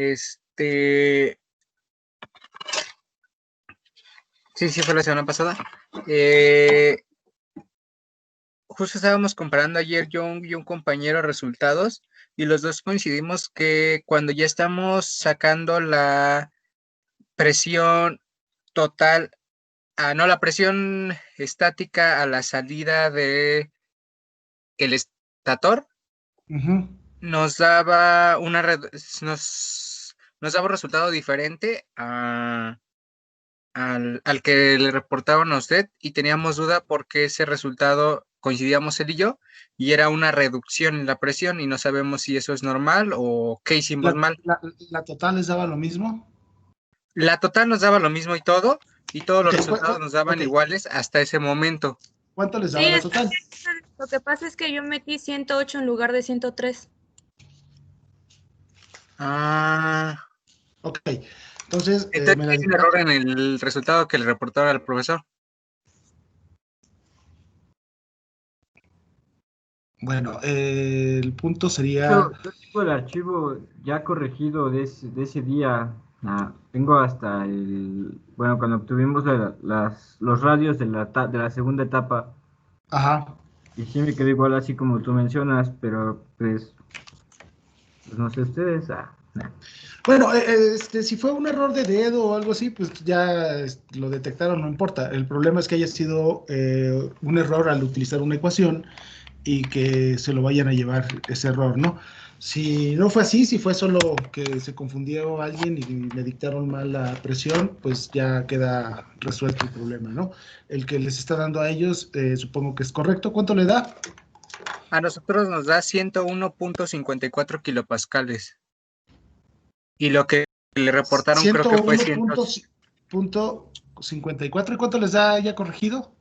Este, sí, fue la semana pasada. Justo estábamos comparando ayer yo y un compañero resultados y los dos coincidimos que cuando ya estamos sacando la presión total, no, la presión estática a la salida de el estator, nos daba nos daba un resultado diferente al que le reportaron a usted y teníamos duda porque ese resultado coincidíamos él y yo y era una reducción en la presión y no sabemos si eso es normal o qué hicimos mal. ¿La total les daba lo mismo? La total nos daba lo mismo y todos los resultados nos daban okay, iguales hasta ese momento. ¿Cuánto les daba la total? Lo que pasa es que yo metí 108 en lugar de 103. Ok, entonces hay un error en el resultado que le reportaron al profesor. Bueno, el punto sería... Yo tengo el archivo ya corregido de ese día. Tengo hasta cuando obtuvimos los radios de la segunda etapa. Ajá. Y sí me quedó igual así como tú mencionas, pero pues no sé ustedes. Bueno, si fue un error de dedo o algo así, pues ya lo detectaron, no importa. El problema es que haya sido un error al utilizar una ecuación y que se lo vayan a llevar ese error, ¿no? Si no fue así, si fue solo que se confundió alguien y le dictaron mal la presión, pues ya queda resuelto el problema, ¿no? El que les está dando a ellos, supongo que es correcto. ¿Cuánto le da? A nosotros nos da 101.54 kilopascales. Y lo que le reportaron creo que fue 101.54. ¿Y cuánto les da ya corregido?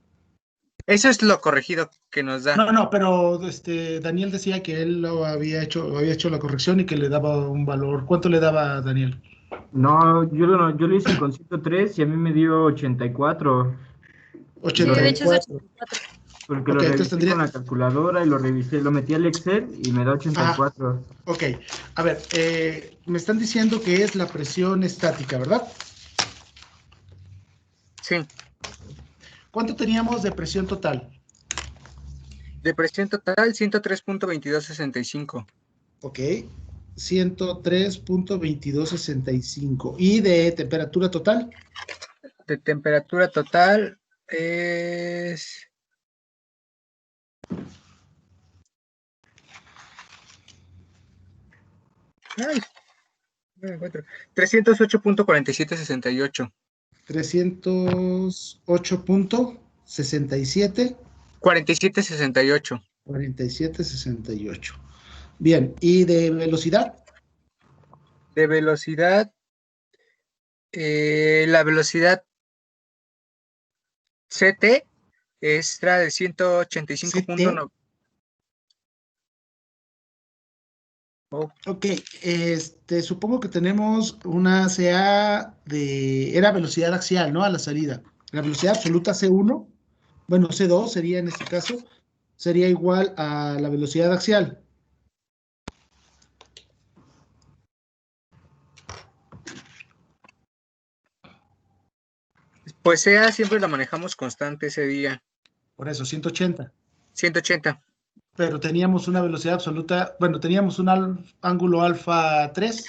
Eso es lo corregido que nos da. No, pero Daniel decía que él había hecho la corrección y que le daba un valor. ¿Cuánto le daba Daniel? No, yo lo hice con 103 y a mí me dio 84. 84. Sí, de hecho es 84. Porque lo revisé con la calculadora y lo metí al Excel y me da 84. Ok, a ver, me están diciendo que es la presión estática, ¿verdad? Sí. ¿Cuánto teníamos de presión total? De presión total, 103.2265. Ok, 103.2265. ¿Y de temperatura total? De temperatura total es... Ay, no me encuentro. 308.4768. 308.67. 4768. 4768. Bien, ¿y de velocidad? De velocidad, la velocidad CT extra de 185.9. Ok, supongo que tenemos una CA era velocidad axial, ¿no? A la salida. La velocidad absoluta C1, bueno, C2 sería en este caso, sería igual a la velocidad axial. Pues sea, siempre la manejamos constante ese día. Por eso, 180. 180. Pero teníamos una velocidad absoluta, bueno, teníamos un ángulo alfa 3.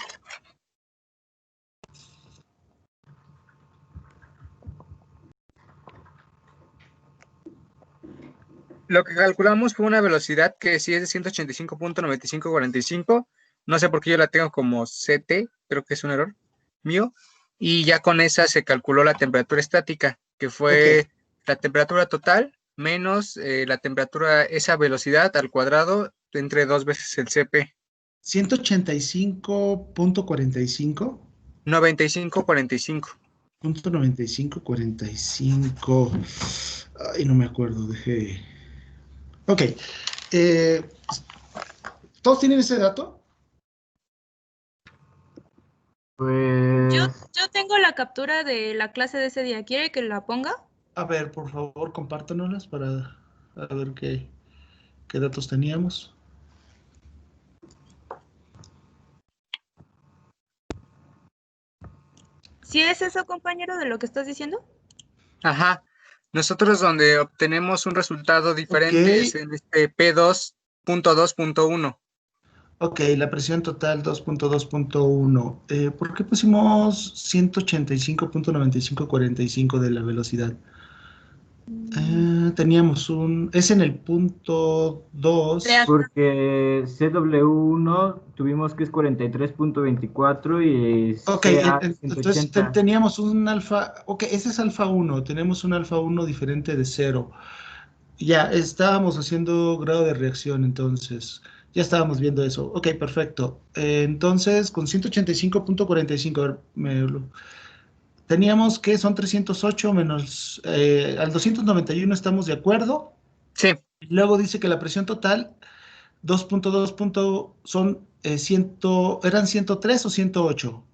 Lo que calculamos fue una velocidad que sí es de 185.9545. No sé por qué yo la tengo como CT, creo que es un error mío. Y ya con esa se calculó la temperatura estática, que fue la temperatura total menos la temperatura, esa velocidad al cuadrado entre 2 veces el CP. 185.45. 95.45. .9545. Ay, no me acuerdo, dejé. Ok. ¿Todos tienen ese dato? Pues... Yo tengo la captura de la clase de ese día. ¿Quiere que la ponga? A ver, por favor, compártanoslas para ver qué datos teníamos. ¿Sí es eso, compañero, de lo que estás diciendo? Ajá. Nosotros donde obtenemos un resultado diferente es Ok. en este P2.2.1. Ok, la presión total 2.2.1. ¿Por qué pusimos 185.9545 de la velocidad? Teníamos es en el punto 2. Reactor. Porque CW1 tuvimos que es 43.24 y Ok, CA entonces 180. teníamos un alfa, ok, ese es alfa uno. Tenemos un alfa uno diferente de cero. Ya estábamos haciendo grado de reacción, entonces ya estábamos viendo eso. Ok, perfecto. Entonces, con 185.45, a ver, teníamos que son 308 menos, al 291 estamos de acuerdo. Sí, Luego dice que la presión total, 2.2 son 100, ¿eran 103 o 108?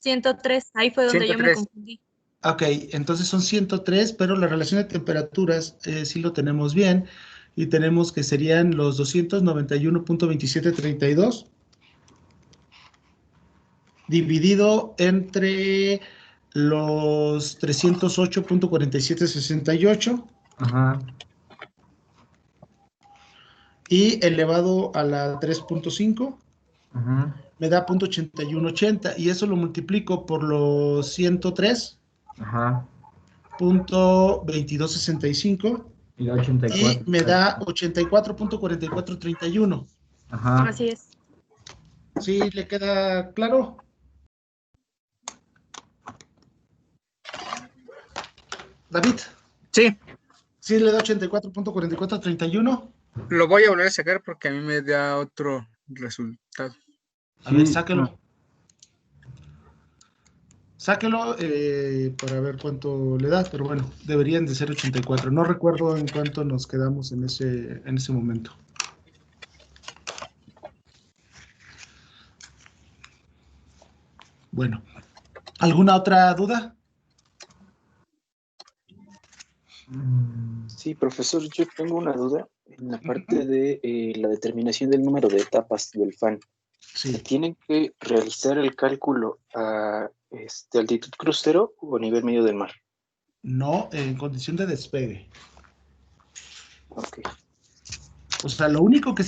103, ahí fue donde yo me 103. confundí. Ok, entonces son 103, pero la relación de temperaturas sí lo tenemos bien y tenemos que serían los 291.2732 dividido entre los 308.4768 Ajá, y elevado a la 3.5 ajá, me da 0.8180 y eso lo multiplico por los 103.2265 ajá. Y la y 84. me da 84.4431. Ajá. Así es. ¿Sí le queda claro? David, Sí, ¿sí le da 84.4431? lo voy a volver a sacar porque a mí me da otro resultado. A ver, Sí, sáquelo. Sáquelo para ver cuánto le da, pero bueno, deberían de ser 84. No recuerdo en cuánto nos quedamos en ese momento. Bueno, ¿alguna otra duda? Sí, profesor, yo tengo una duda en la Ujú. parte de la determinación del número de etapas del fan. ¿Se Sí, tienen que realizar el cálculo a altitud crucero o nivel medio del mar? no en condición de despegue. Ok, O sea, lo único que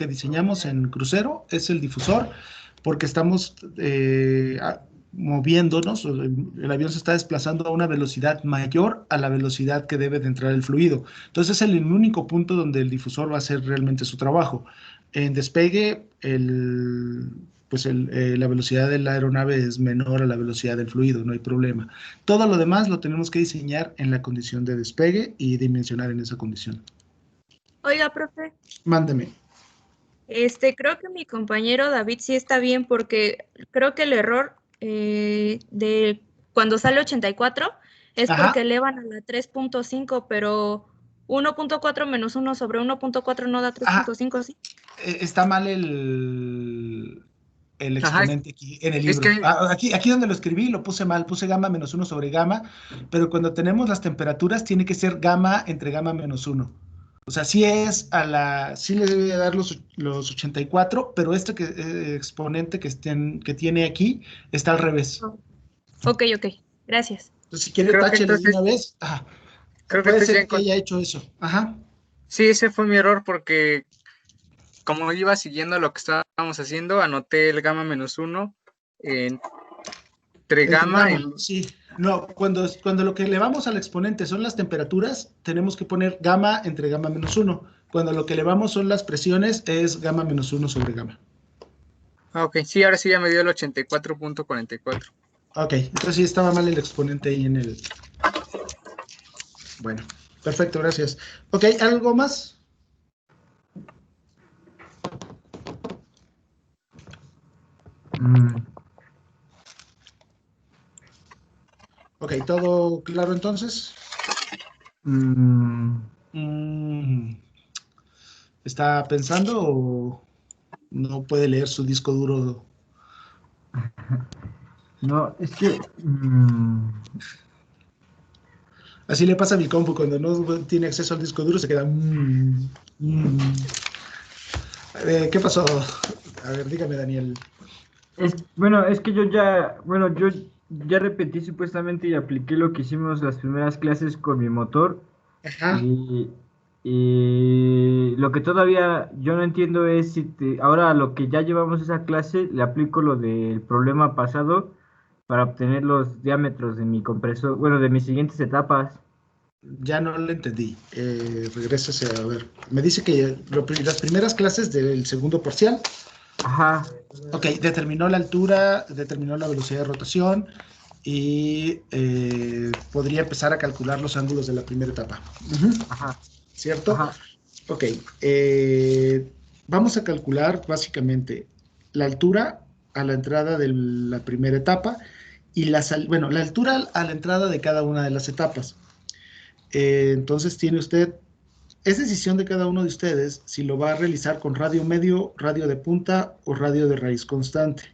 diseñamos en crucero es el difusor, porque estamos moviéndonos, el avión se está desplazando a una velocidad mayor a la velocidad que debe de entrar el fluido. Entonces es el único punto donde el difusor va a hacer realmente su trabajo. En despegue, la velocidad de la aeronave es menor a la velocidad del fluido, no hay problema. Todo lo demás lo tenemos que diseñar en la condición de despegue y dimensionar en esa condición. Oiga, profe, Mándeme. creo que mi compañero David sí está bien porque creo que el error de cuando sale 84 es porque Ajá, elevan a la 3.5, pero 1.4 menos 1 sobre 1.4 no da ajá. 3.5, ¿sí? Está mal el Ajá, exponente aquí en el es libro. que, Aquí donde lo escribí lo puse mal, puse gamma menos uno sobre gamma, pero cuando tenemos las temperaturas tiene que ser gamma entre gamma menos uno. O sea, sí le debe dar los 84, pero exponente que tiene aquí está al revés. Oh. Ok, ok, gracias. Entonces, si quiere, creo que táchele de una entonces, vez. Ajá. creo que Puede entonces ya ser que encontré. haya hecho eso. Ajá. Sí, ese fue mi error porque como iba siguiendo lo que estábamos haciendo, anoté el gamma menos uno entre Entre gamma gamma, en... sí. No, cuando lo que elevamos al exponente son las temperaturas, tenemos que poner gamma entre gamma menos uno. Cuando lo que elevamos son las presiones, es gamma menos uno sobre gamma. Ok, sí, ahora sí ya me dio el 84.44. Ok, entonces sí estaba mal el exponente ahí en el... Bueno, perfecto, gracias. Ok, ¿algo más? Mm, Ok, ¿todo claro entonces? mm, Mm, ¿Está pensando o no puede leer su disco duro? no, es que Así le pasa a mi compu, cuando no tiene acceso al disco duro se queda... ¿Qué pasó? A ver, dígame, Daniel. Bueno, es que yo ya repetí supuestamente y apliqué lo que hicimos las primeras clases con mi motor Ajá. y, y lo que todavía yo no entiendo es si ahora a lo que ya llevamos esa clase le aplico lo del problema pasado para obtener los diámetros de mi compresor, bueno, de mis siguientes etapas. Ya no le entendí. Regrésese a ver. Me dice que las primeras clases del segundo parcial. Ajá, Ok, determinó la altura, determinó la velocidad de rotación y podría empezar a calcular los ángulos de la primera etapa. Ujú. ajá, ¿Cierto? ajá. Ok. Vamos a calcular básicamente la altura a la entrada de la primera etapa y bueno, la altura a la entrada de cada una de las etapas. Entonces tiene usted, es decisión de cada uno de ustedes si lo va a realizar con radio medio, radio de punta o radio de raíz constante.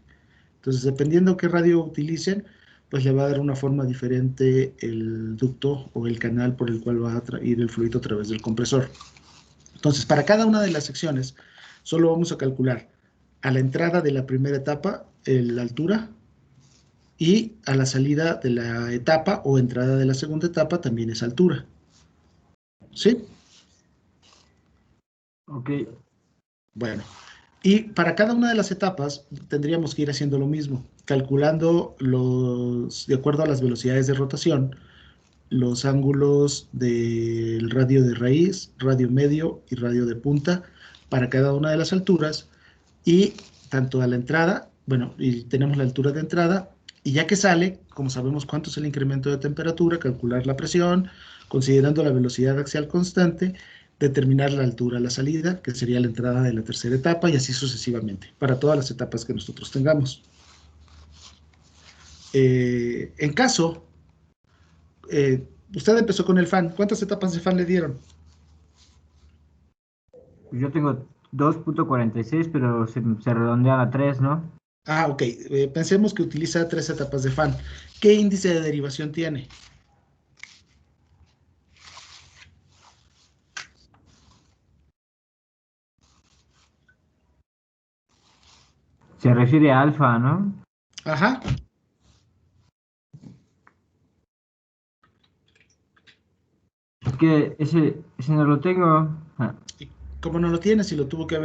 Entonces, dependiendo qué radio utilicen, pues le va a dar una forma diferente el ducto o el canal por el cual va a ir el fluido a través del compresor. Entonces, para cada una de las secciones, solo vamos a calcular a la entrada de la primera etapa la altura y a la salida de la etapa o entrada de la segunda etapa también es altura. ¿Sí? Ok, Bueno, y para cada una de las etapas tendríamos que ir haciendo lo mismo, calculando de acuerdo a las velocidades de rotación, los ángulos del radio de raíz, radio medio y radio de punta para cada una de las alturas y tanto a la entrada, bueno, y tenemos la altura de entrada y ya que sale, como sabemos cuánto es el incremento de temperatura, calcular la presión, considerando la velocidad axial constante, determinar la altura a la salida, que sería la entrada de la tercera etapa y así sucesivamente, para todas las etapas que nosotros tengamos. En caso usted empezó con el fan. ¿Cuántas etapas de fan le dieron? pues yo tengo 2.46, pero se redondean a 3, ¿no? Ah, ok. Pensemos que utiliza 3 etapas de fan. ¿Qué índice de derivación tiene? Se refiere a alfa, ¿no? Ajá. Es que ese no lo tengo. Ah, ¿Y cómo no lo tiene si lo tuvo que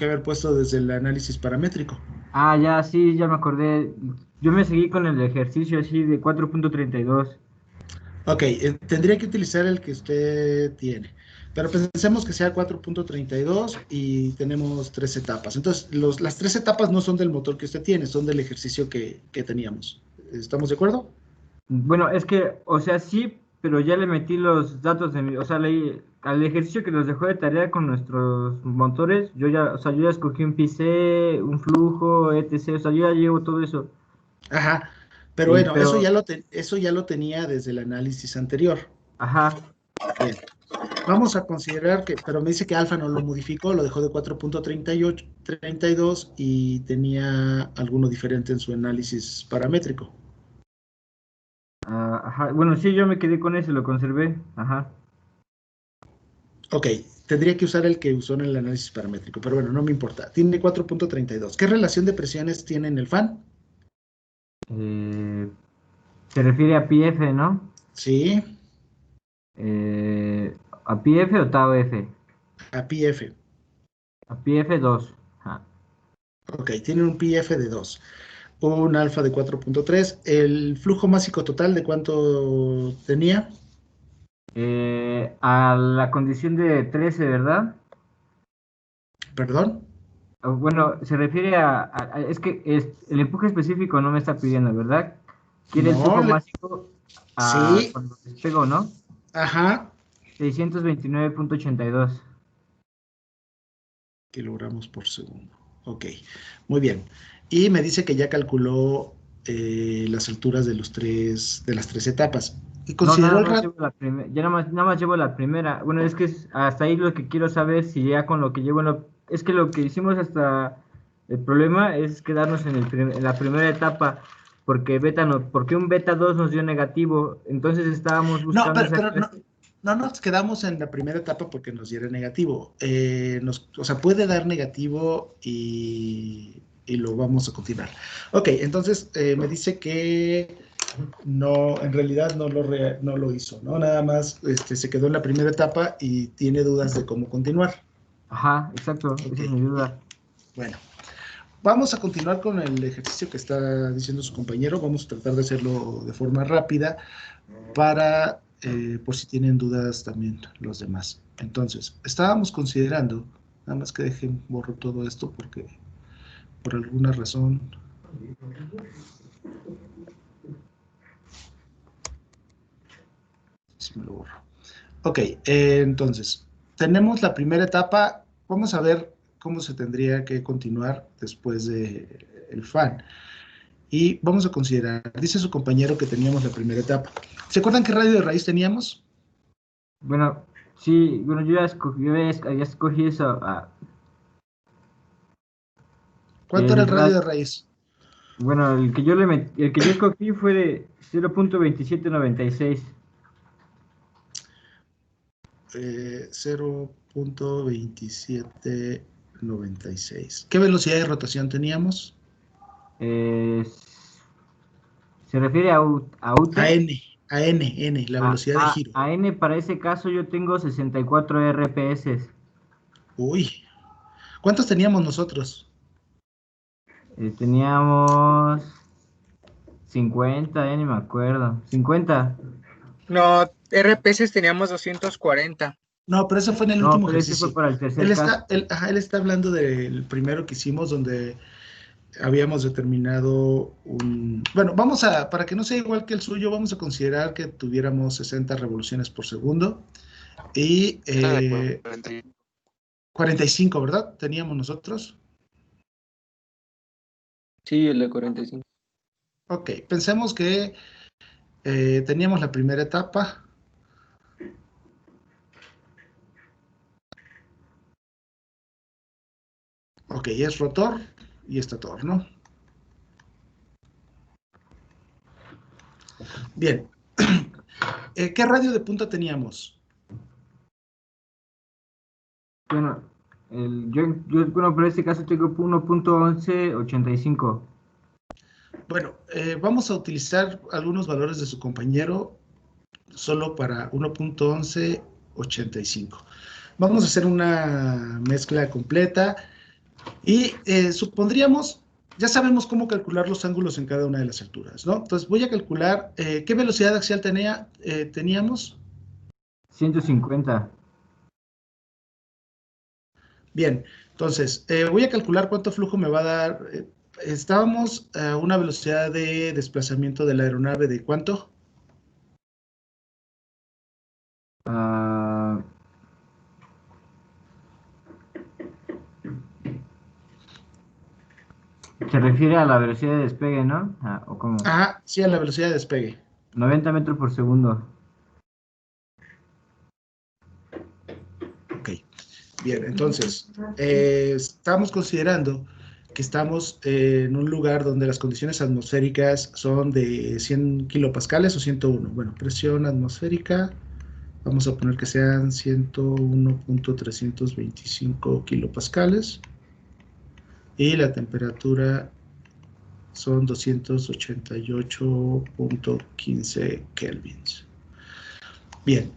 haber puesto desde el análisis paramétrico? ya, sí, ya me acordé. Yo me seguí con el ejercicio así de 4.32. Ok, tendría que utilizar el que usted tiene. Pero pensemos que sea 4.32 y tenemos 3 etapas. Entonces, las 3 etapas no son del motor que usted tiene, son del ejercicio que teníamos. ¿Estamos de acuerdo? Bueno, es que, o sea, sí, pero ya le metí los datos de mi, o sea, al ejercicio que nos dejó de tarea con nuestros motores, yo ya escogí un PC, un flujo, etc. O sea, yo ya llevo todo eso. Ajá. Pero Y, bueno, eso pero, ya lo tenía desde el análisis anterior. ajá, Bien. Vamos a considerar que, pero me dice que alfa no lo modificó, lo dejó de 4.38, 32 y tenía alguno diferente en su análisis paramétrico. ajá, bueno, sí, yo me quedé con ese, lo conservé, ajá. Ok, tendría que usar el que usó en el análisis paramétrico, pero bueno, no me importa. Tiene 4.32. ¿Qué relación de presiones tiene en el fan? Eh, Se refiere a PF, ¿no? Sí, ¿A PF o Tau F? a PF. A PF 2. Ajá. Ok, tiene un PF de 2, un alfa de 4.3. ¿El flujo másico total de cuánto tenía? A la condición de 13, ¿verdad? ¿Perdón? Bueno, se refiere es que el empuje específico no me está pidiendo, ¿verdad? Quiere el No, flujo máximo a sí, cuando despego, ¿no? ajá, 629.82. kilogramos por segundo. Ok, muy bien. Y me dice que ya calculó las alturas de las tres etapas. Y No, consideró nada el más rat. llevo la primera, ya nada más llevo la primera. Bueno, es que hasta ahí lo que quiero saber si ya con lo que llevo, es que lo que hicimos hasta el problema es quedarnos en la primera etapa, porque porque un beta 2 nos dio negativo, entonces estábamos No, buscando pero, esa pero no, clase. no nos quedamos en la primera etapa porque nos diera negativo. O sea, puede dar negativo y y lo vamos a continuar. Ok, entonces me dice que no, en realidad no lo hizo, ¿no? Nada más se quedó en la primera etapa y tiene dudas de cómo continuar. Ajá, exacto, Ok, esa es mi duda. bueno. Vamos a continuar con el ejercicio que está diciendo su compañero. Vamos a tratar de hacerlo de forma rápida para, por si tienen dudas también los demás. Entonces, estábamos considerando, nada más que dejen borro todo esto porque por alguna razón... Si me lo borro. Ok, entonces, tenemos la primera etapa. Vamos a ver cómo se tendría que continuar después del FAN. Y vamos a considerar, dice su compañero que teníamos la primera etapa. ¿Se acuerdan qué radio de raíz teníamos? Bueno, sí, bueno, yo ya escogí eso. ¿Cuánto era el radio de raíz? Bueno, el que yo escogí fue de 0.2796. 0.2796. ¿Qué velocidad de rotación teníamos? Eh, ¿Se refiere a UT? N, la velocidad de giro. A N, para ese caso yo tengo 64 RPS. Uy, ¿cuántos teníamos nosotros? Teníamos 50, ni me acuerdo. 50. No, RPS teníamos 240. No, pero eso fue en el No, último pero ese fue ejercicio. para el tercer Él caso. está hablando del primero que hicimos donde habíamos determinado Bueno, para que no sea igual que el suyo, vamos a considerar que tuviéramos 60 revoluciones por segundo y 45, ¿verdad? Teníamos nosotros. Sí, el de 45. Ok, pensemos que teníamos la primera etapa. Ok, es rotor y estator, ¿no? Bien. ¿Qué radio de punta teníamos? Bueno, bueno, pero en este caso tengo 1.1185. Bueno, vamos a utilizar algunos valores de su compañero solo para 1.1185. Vamos a hacer una mezcla completa y supondríamos, ya sabemos cómo calcular los ángulos en cada una de las alturas, ¿no? Entonces voy a calcular qué velocidad axial teníamos. 150. Bien, entonces voy a calcular cuánto flujo me va a dar. Estábamos a una velocidad de desplazamiento de la aeronave de ¿cuánto? Se refiere a la velocidad de despegue, ¿no? ¿O cómo? Ajá, sí, a la velocidad de despegue. 90 metros por segundo. Ok, bien, entonces, estamos considerando que estamos en un lugar donde las condiciones atmosféricas son de 100 kilopascales o 101. Bueno, presión atmosférica, vamos a poner que sean 101.325 kilopascales. Y la temperatura son 288.15 kelvins. Bien,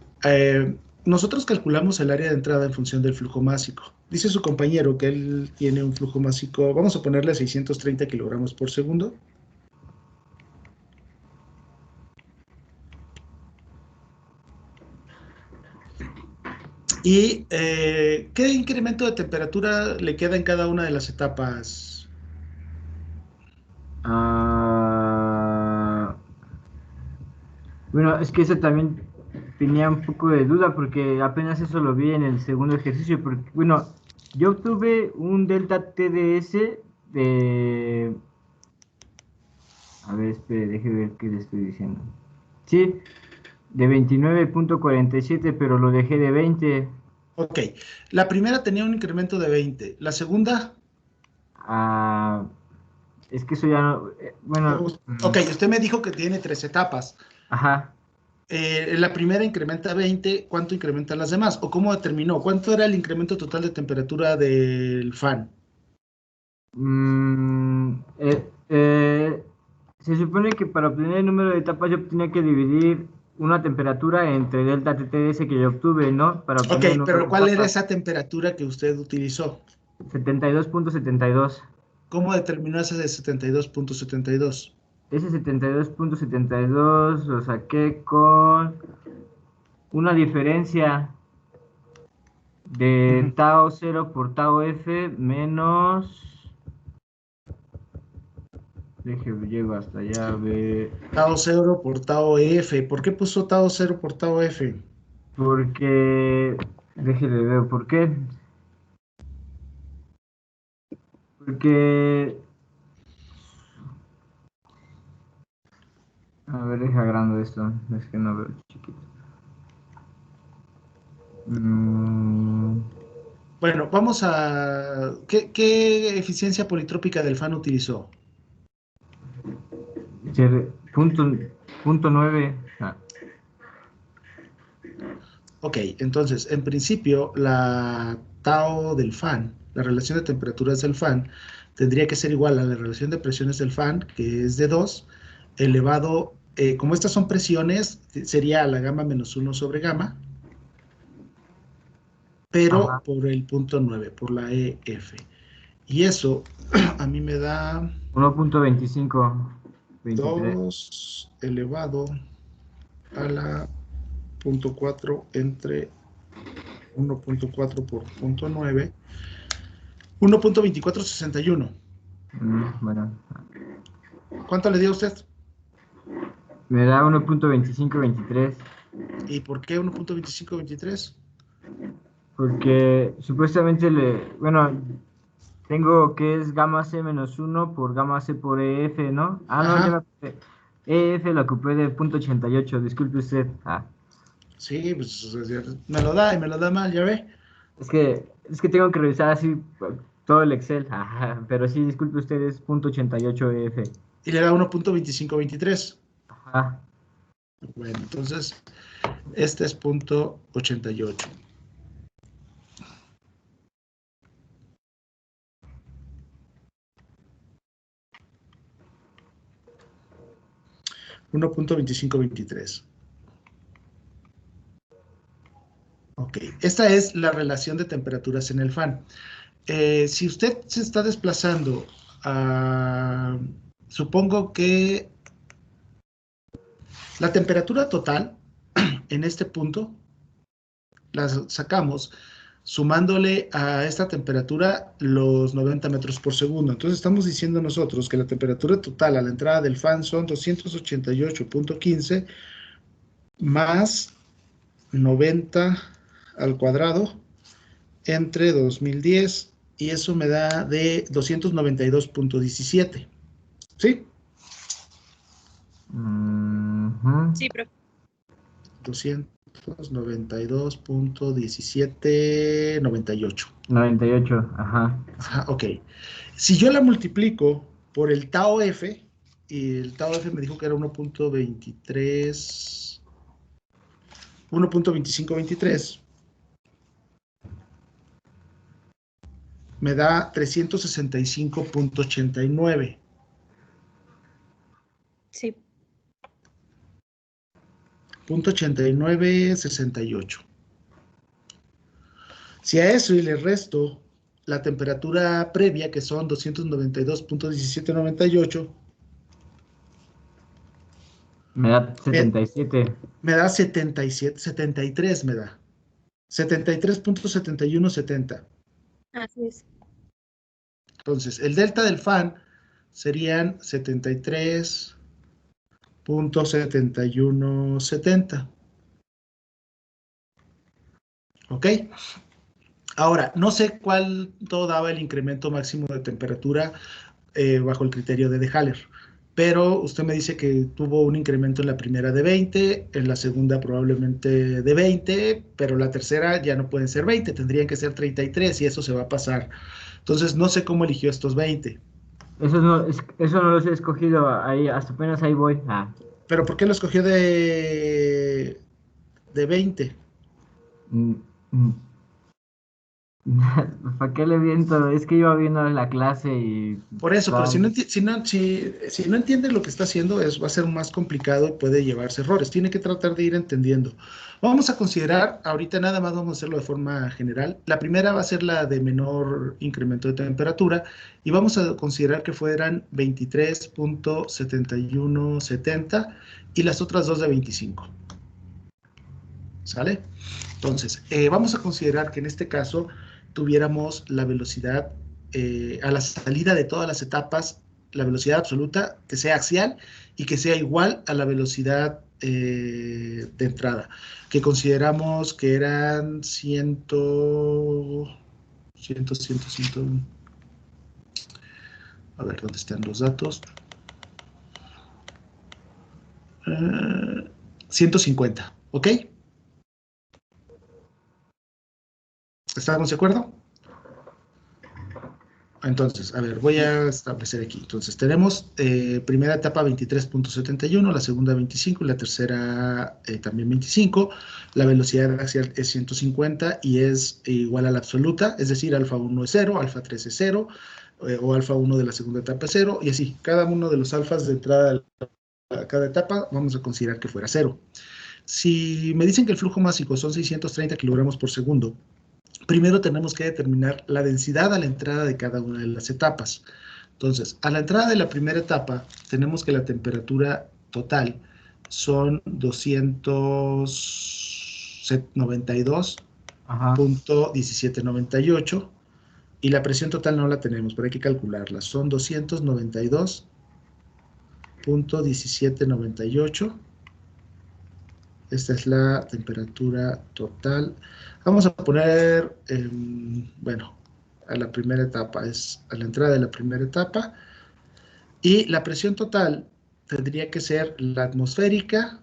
nosotros calculamos el área de entrada en función del flujo másico. Dice su compañero que él tiene un flujo másico, vamos a ponerle 630 kilogramos por segundo. ¿Y qué incremento de temperatura le queda en cada una de las etapas? Bueno, es que eso también tenía un poco de duda porque apenas eso lo vi en el segundo ejercicio. Porque, bueno, yo obtuve un delta TDS de... A ver, espere, déjeme ver qué le estoy diciendo. Sí, de 29.47, pero lo dejé de 20. Ok, la primera tenía un incremento de 20, la segunda... Es que eso ya no... bueno... Ok, usted me dijo que tiene 3 etapas. Ajá. La primera incrementa 20, ¿cuánto incrementan las demás? ¿O cómo determinó? ¿Cuánto era el incremento total de temperatura del fan? Se supone que para obtener el número de etapas yo tenía que dividir una temperatura entre delta TTS que yo obtuve, ¿no? Para obtener el Ok, número pero de ¿cuál era etapas. esa temperatura que usted utilizó? 72.72. ¿Cómo determinó ese de 72.72? Ese 72.72 lo saqué con una diferencia de Ujú. tau 0 por tau F menos. Déjeme, llego hasta allá, ve. Tau 0 por tau F. ¿Por qué puso tau 0 por tau F? Porque. Déjeme ver por qué. Porque. A ver, deja grande esto. Es que no veo chiquito. Mm, Bueno, vamos a... ¿Qué eficiencia politrópica del fan utilizó? punto, punto 9. Ah, Ok, entonces, en principio, la tau del fan, la relación de temperaturas del fan, tendría que ser igual a la relación de presiones del fan, que es de 2, elevado, como estas son presiones, sería la gamma menos 1 sobre gamma, pero ajá. por el punto 9, por la EF. Y eso a mí me da 1.2523. 2 elevado a la punto 4 entre 1.4 por punto 9, 1.2461. Bueno, ¿Cuánto le dio a usted? me da 1.2523. ¿Y por qué 1.2523? Porque supuestamente bueno, tengo que es gamma C menos 1 por gamma C por EF, ¿no? Ah, no, ya me Ajá, acordé. EF la ocupé de 0.88, disculpe usted. Ah, sí, pues me lo da y me lo da mal, ya ve. es que tengo que revisar así todo el Excel. Ajá, pero sí, disculpe usted, es 0.88 EF. Y le da 1.2523. Ajá. Bueno, entonces este es punto 88. Uno punto 2523. Ok, esta es la relación de temperaturas en el fan. Si usted se está desplazando, supongo que la temperatura total en este punto la sacamos sumándole a esta temperatura los 90 metros por segundo. Entonces estamos diciendo nosotros que la temperatura total a la entrada del fan son 288.15 más 90 al cuadrado entre 2010 y eso me da de 292.17. ¿Sí? Ujú. Sí, profe. 292.1798. 98, ajá. Ajá, ok. Si yo la multiplico por el tau F, y el tau F me dijo que era 1.23, 1.2523, me da 365.89. Sí. Punto 8968. Si a eso y le resto la temperatura previa, que son 292.1798, Me da me, 77. me da 77, 73 me da. 73.7170. Así es. Entonces, el delta del fan serían 73.7170. ¿Ok? Ahora, no sé cuánto daba el incremento máximo de temperatura bajo el criterio de Haller, pero usted me dice que tuvo un incremento en la primera de 20, en la segunda probablemente de 20, pero la tercera ya no pueden ser 20, tendrían que ser 33 y eso se va a pasar. Entonces, no sé cómo eligió estos 20. Eso no los he escogido ahí, hasta apenas ahí voy. Ah, Pero ¿por qué lo escogió de 20? mm, mm. ¿Para qué le viento? Es que iba viendo la clase y... Por eso, pero si no entiende lo que está haciendo, va a ser más complicado y puede llevarse errores. Tiene que tratar de ir entendiendo. Vamos a considerar, ahorita nada más vamos a hacerlo de forma general. La primera va a ser la de menor incremento de temperatura y vamos a considerar que fueran 23.7170 y las otras dos de 25. ¿Sale? Entonces, vamos a considerar que en este caso tuviéramos la velocidad a la salida de todas las etapas, la velocidad absoluta que sea axial y que sea igual a la velocidad de entrada, que consideramos que eran 100, a ver, ¿dónde están los datos? 150, ¿ok? ¿Estamos de acuerdo? Entonces, a ver, voy a establecer aquí. Entonces, tenemos primera etapa 23.71, la segunda 25 y la tercera también 25. La velocidad axial es 150 y es igual a la absoluta, es decir, alfa 1 es 0, alfa 3 es 0, o alfa 1 de la segunda etapa es 0, y así, cada uno de los alfas de entrada a cada etapa vamos a considerar que fuera 0. Si me dicen que el flujo másico son 630 kilogramos por segundo, primero tenemos que determinar la densidad a la entrada de cada una de las etapas. Entonces, a la entrada de la primera etapa, tenemos que la temperatura total son 292.1798 y la presión total no la tenemos, pero hay que calcularla. Son 292.1798. Esta es la temperatura total. Vamos a poner, bueno, a la primera etapa, es a la entrada de la primera etapa. Y la presión total tendría que ser la atmosférica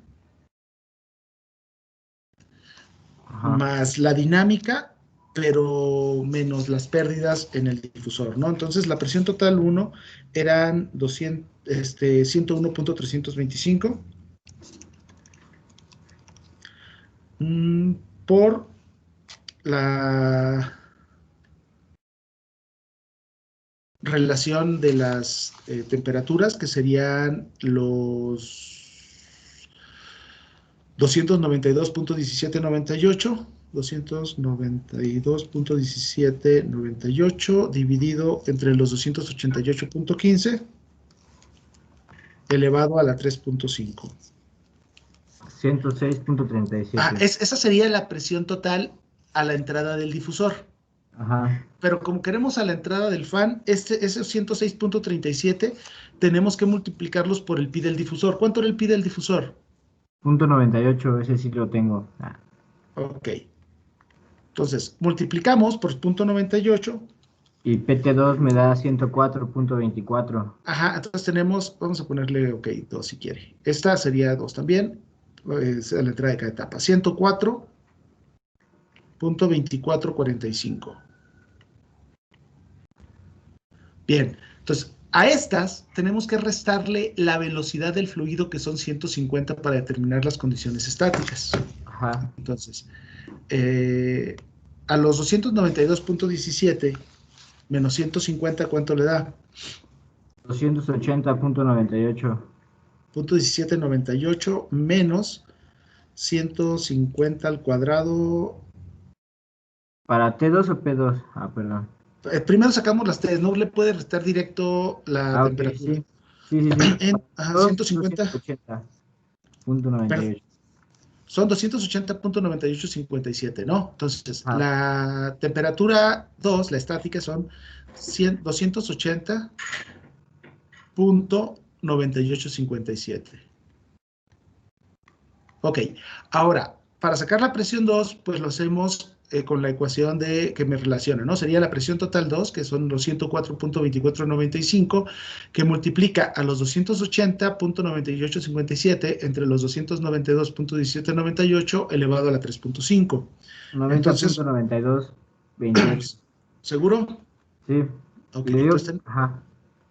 más la dinámica, pero menos las pérdidas en el difusor, ¿no? Entonces, la presión total 1 eran 101.325 por la relación de las temperaturas, que serían los 292.1798, 292.1798 dividido entre los 288.15 elevado a la 3.5. 106.37. Esa sería la presión total a la entrada del difusor. Ajá. Pero como queremos a la entrada del fan, esos 106.37 tenemos que multiplicarlos por el pi del difusor. ¿Cuánto era el pi del difusor? .98, ese sí lo tengo. Ok. Entonces, multiplicamos por .98. Y PT2 me da 104.24. Ajá, entonces tenemos, vamos a ponerle, ok, 2 si quiere. Esta sería 2 también, es a la entrada de cada etapa. 104.2445. Bien, entonces a estas tenemos que restarle la velocidad del fluido, que son 150, para determinar las condiciones estáticas. Ajá. Entonces, a los 292.17 menos 150, ¿cuánto le da? 280.98. .1798 menos 150 al cuadrado. ¿Para T2 o P2? Perdón. Primero sacamos las T, no le puede restar directo la temperatura. Okay, sí. Ajá, 150. 280.98. Son 280.9857, ¿no? Entonces, la temperatura 2, la estática, son 280.9857. Ok, ahora, para sacar la presión 2, pues lo hacemos con la ecuación que me relaciona, ¿no? Sería la presión total 2, que son los 104.2495, que multiplica a los 280.9857 entre los 292.1798 elevado a la 3.5. 90.9228. ¿Seguro? Sí. Ok, entonces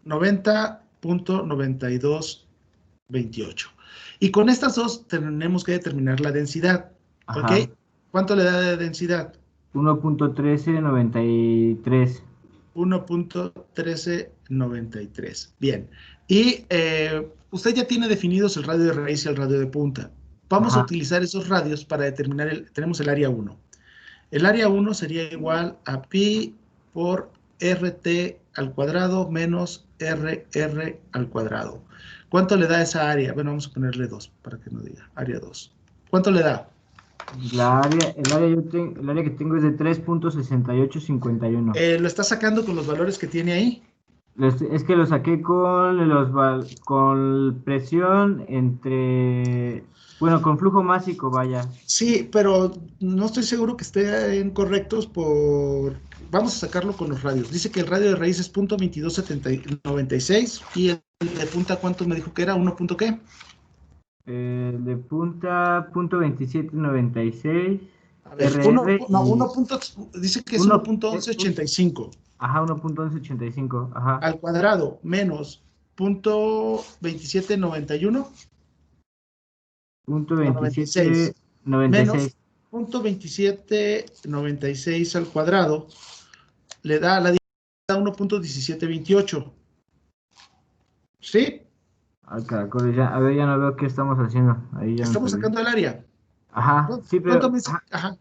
90.9228. Y con estas dos tenemos que determinar la densidad. ¿Ok? ¿Cuánto le da de densidad? 1.1393. 1.1393. Bien. Y usted ya tiene definidos el radio de raíz y el radio de punta. Vamos a Ajá. utilizar esos radios para determinar tenemos el área 1. El área 1 sería igual a pi por RT al cuadrado menos RR al cuadrado. ¿Cuánto le da esa área? Bueno, vamos a ponerle 2 para que no diga. Área 2. ¿Cuánto le da? El área que tengo es de 3.6851. ¿Lo está sacando con los valores que tiene ahí? Es que lo saqué con presión con flujo másico, vaya. Sí, pero no estoy seguro que estén correctos Vamos a sacarlo con los radios. Dice que el radio de raíz es .2296 y el de punta, ¿cuánto me dijo que era? ¿1 punto qué? De punta, .2796. A ver, dice que es 1.1185. Ajá, 1.1185. Ajá. Al cuadrado menos .2791. .2796. Menos .2796 al cuadrado le da la 1.1728. ¿Sí? Acá, ya no veo qué estamos haciendo. Ahí ya Estamos sacando el área. Ajá, sí, pero Ajá.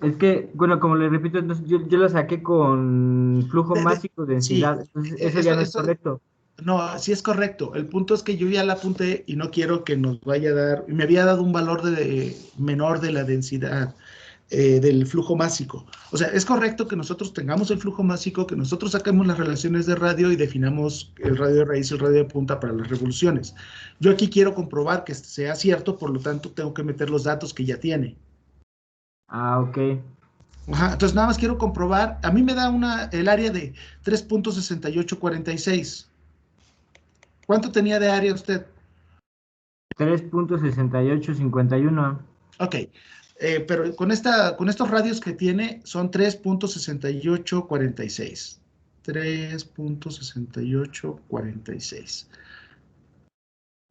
es que, bueno, como le repito, entonces yo lo saqué con flujo másico, densidad, Sí, entonces eso ya no es correcto. No, sí es correcto. El punto es que yo ya la apunté y no quiero que nos vaya a dar. Me había dado un valor menor de la densidad del flujo másico. O sea, es correcto que nosotros tengamos el flujo másico, que nosotros saquemos las relaciones de radio y definamos el radio de raíz y el radio de punta para las revoluciones. Yo aquí quiero comprobar que sea cierto, por lo tanto tengo que meter los datos que ya tiene. Ah, ok. Ajá, entonces nada más quiero comprobar. A mí me da el área de 3.6846. ¿Cuánto tenía de área usted? 3.6851. Ok, pero con estos radios que tiene son 3.6846. 3.6846.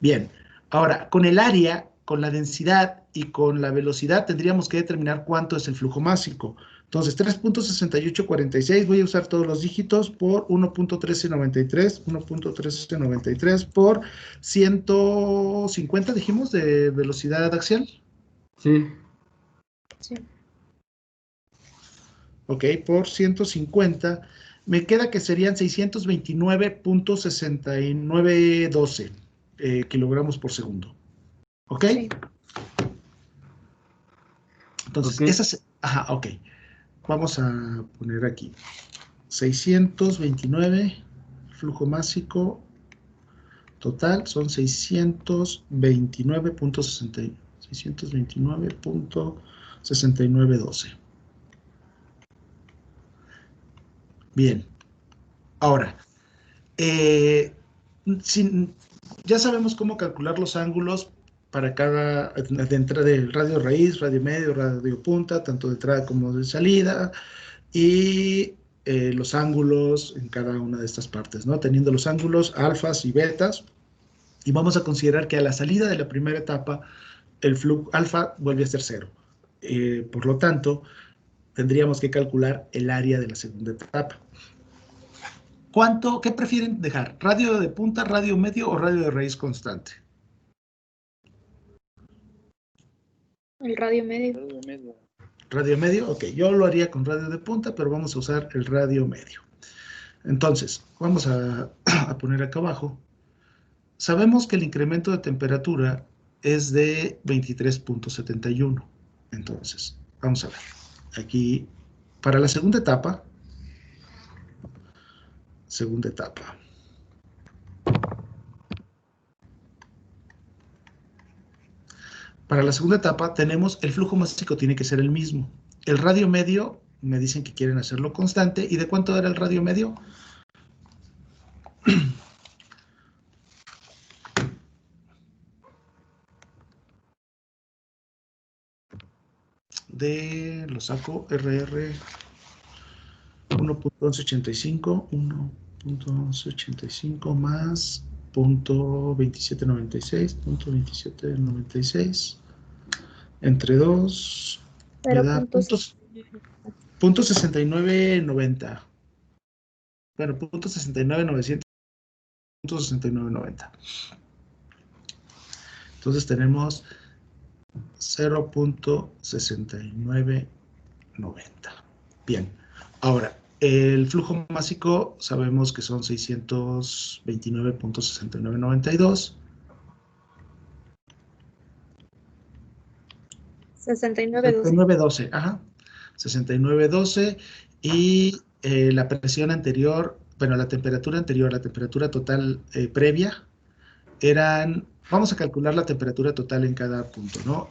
Bien, ahora con el área, con la densidad y con la velocidad tendríamos que determinar cuánto es el flujo másico. Entonces 3.6846, voy a usar todos los dígitos por 1.1393 por 150, dijimos, de velocidad axial. Sí. Sí. Ok, por 150, me queda que serían 629.6912 kilogramos por segundo. ¿Ok? Sí. Entonces, Ok. ajá, ok. Vamos a poner aquí 629, flujo másico total son 629.6912. Bien. Ahora, ya sabemos cómo calcular los ángulos para cada de entrada del radio raíz, radio medio, radio punta, tanto de entrada como de salida, y los ángulos en cada una de estas partes, ¿no? Teniendo los ángulos alfas y betas, y vamos a considerar que a la salida de la primera etapa, el flujo alfa vuelve a ser 0. Por lo tanto, tendríamos que calcular el área de la segunda etapa. ¿Qué prefieren dejar? ¿Radio de punta, radio medio o radio de raíz constante? El radio medio. Radio medio, ok. Yo lo haría con radio de punta, pero vamos a usar el radio medio. Entonces, vamos a poner acá abajo. Sabemos que el incremento de temperatura es de 23.71. Entonces, vamos a ver. Aquí, para la segunda etapa. Para la segunda etapa tenemos el flujo másico tiene que ser el mismo. El radio medio, me dicen que quieren hacerlo constante. ¿Y de cuánto era el radio medio? Lo saco, RR 1.1185 más .2796 entre 2 me da puntos .6990. Bueno, .69900, .6990. Entonces tenemos 0.6990. Bien. Ahora, el flujo másico sabemos que son 629.6992. 6912. Ajá. 6912. Y la presión anterior, bueno, la temperatura anterior, la temperatura total previa, eran, vamos a calcular la temperatura total en cada punto, ¿no?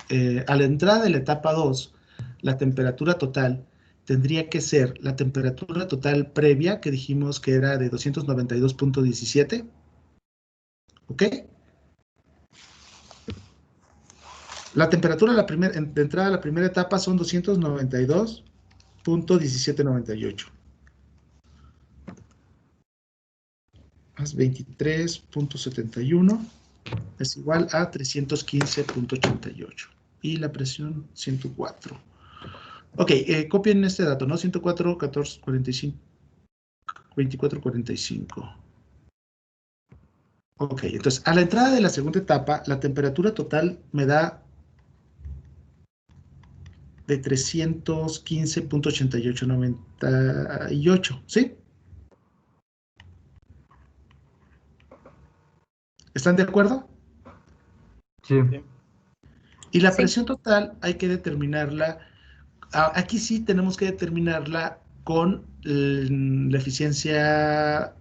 A la entrada de la etapa 2, la temperatura total tendría que ser la temperatura total previa, que dijimos que era de 292.17, ¿ok? La temperatura de entrada a la primera etapa son 292.1798. Más 23.71 es igual a 315.88. Y la presión 104. Ok, copien este dato, ¿no? 104, 14, 45, 24, 45. Ok, entonces a la entrada de la segunda etapa, la temperatura total me da de 315.8898, ¿sí? ¿Están de acuerdo? Sí. Y la Sí. presión total hay que determinarla, aquí sí tenemos que determinarla con la eficiencia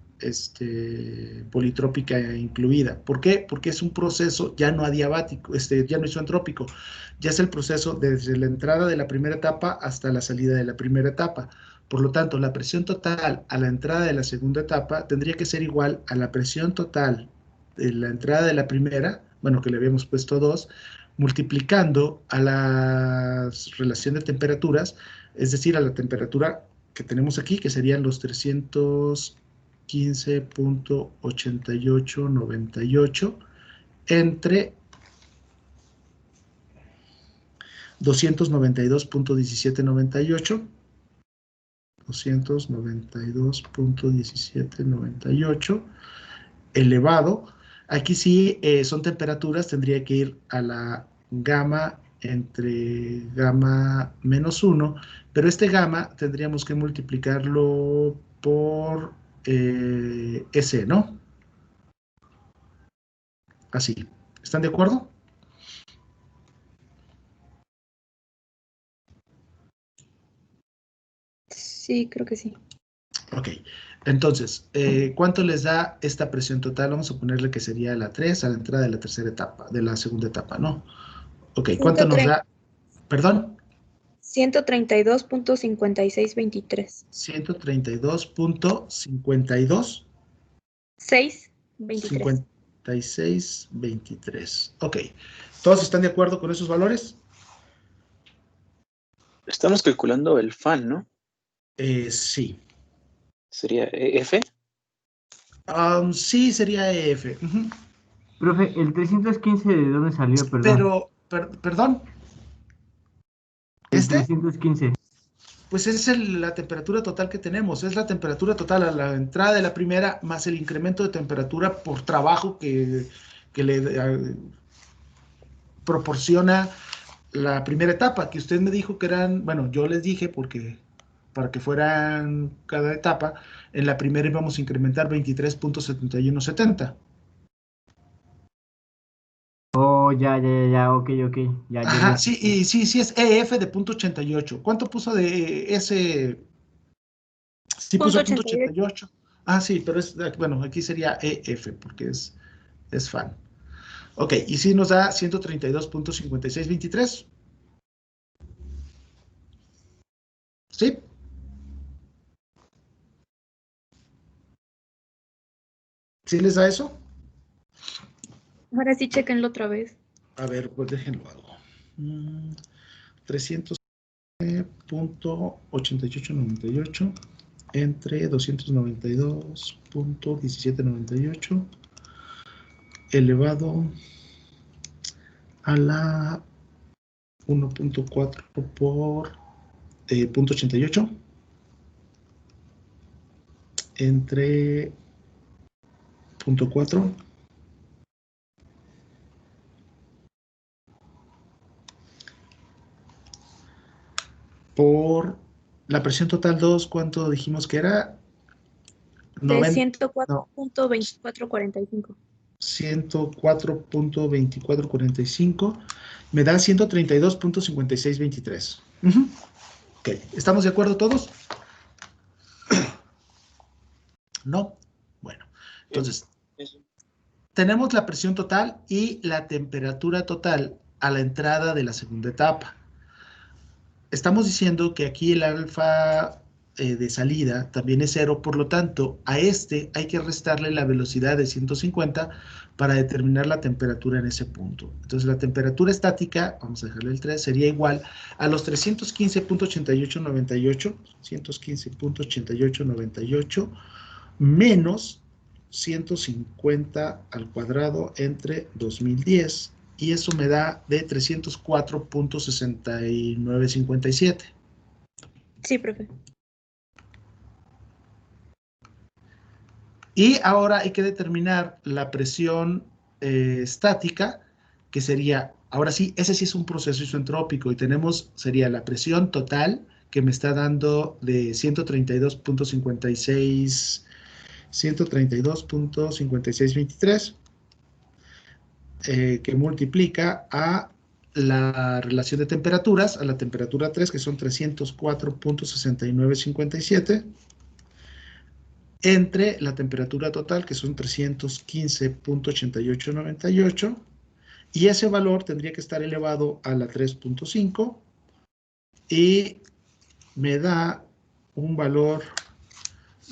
politrópica incluida. ¿Por qué? Porque es un proceso ya no adiabático, ya no isentrópico, ya es el proceso desde la entrada de la primera etapa hasta la salida de la primera etapa. Por lo tanto, la presión total a la entrada de la segunda etapa tendría que ser igual a la presión total de la entrada de la primera, bueno, que le habíamos puesto 2, multiplicando a la relación de temperaturas, es decir, a la temperatura que tenemos aquí, que serían los 315.8898 entre 292.1798, 292.1798 elevado. Aquí sí son temperaturas, tendría que ir a la gamma entre gamma menos 1, pero este gamma tendríamos que multiplicarlo por S, ¿no? Así. ¿Están de acuerdo? Sí, creo que sí. Ok. Entonces, ¿cuánto les da esta presión total? Vamos a ponerle que sería la 3 a la entrada de la tercera etapa, de la segunda etapa, ¿no? Ok, ¿cuánto nos da? ¿Perdón? 132.5623. 132.52. 623. 56.23. Ok. ¿Todos están de acuerdo con esos valores? Estamos calculando el fan, ¿no? Sí. ¿Sería F? Sí, sería EF. Ujú. Profe, ¿el 315 de dónde salió? Perdón. Pero, perdón. El 315. Pues es la temperatura total que tenemos. Es la temperatura total a la entrada de la primera más el incremento de temperatura por trabajo que le proporciona la primera etapa, que usted me dijo que eran, bueno, yo les dije porque para que fueran cada etapa, en la primera íbamos a incrementar 23.7170. Oh, ya, ok, ya, Ajá, sí, y sí es EF de .88. ¿Cuánto puso de ese? Sí puso .88. .88. Ah, sí, pero es, bueno, aquí sería EF porque es fan. Ok, y sí nos da 132.5623. ¿Sí? ¿Sí les da eso? Ahora sí, chéquenlo otra vez. A ver, pues déjenlo algo. 300.8898 entre 292.1798 elevado a la 1.4 por .88 entre .4 por la presión total 2, ¿cuánto dijimos que era? De 104.2445. 104.2445 me da 132.5623. Ok, ¿estamos de acuerdo todos? ¿No? Bueno, entonces, tenemos la presión total y la temperatura total a la entrada de la segunda etapa. Estamos diciendo que aquí el alfa de salida también es 0, por lo tanto, a este hay que restarle la velocidad de 150 para determinar la temperatura en ese punto. Entonces, la temperatura estática, vamos a dejarle el 3, sería igual a los 315.8898, 115.8898, menos 150 al cuadrado entre 2010, y eso me da de 304.6957. Sí, profe. Y ahora hay que determinar la presión estática, que sería, ahora sí, ese sí es un proceso isentrópico, y tenemos, sería la presión total, que me está dando de 132.5623, que multiplica a la relación de temperaturas, a la temperatura 3, que son 304.6957, entre la temperatura total, que son 315.8898, y ese valor tendría que estar elevado a la 3.5, y me da un valor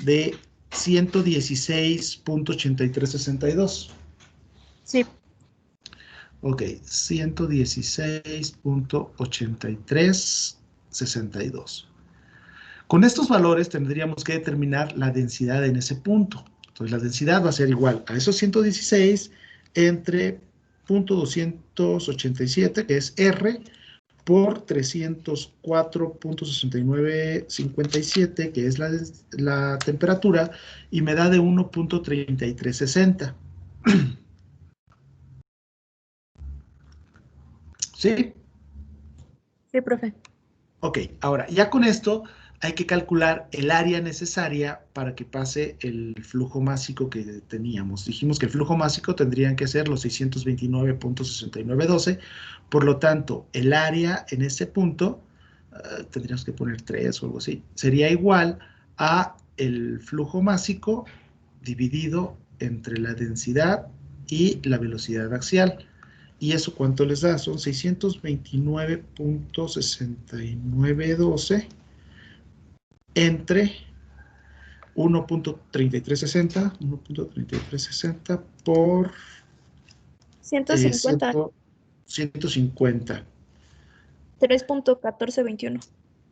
de 116.8362. Sí. Ok, 116.8362. Con estos valores tendríamos que determinar la densidad en ese punto. Entonces, la densidad va a ser igual a esos 116 entre .287, que es R, por 304.6957, que es la temperatura, y me da de 1.3360. ¿Sí? Sí, profe. Ok, ahora, ya con esto hay que calcular el área necesaria para que pase el flujo másico que teníamos. Dijimos que el flujo másico tendrían que ser los 629.6912, por lo tanto, el área en este punto, tendríamos que poner 3 o algo así, sería igual a el flujo másico dividido entre la densidad y la velocidad axial. ¿Y eso cuánto les da? Son 629.6912 entre 1.3360 por 150. 150. 3.1421.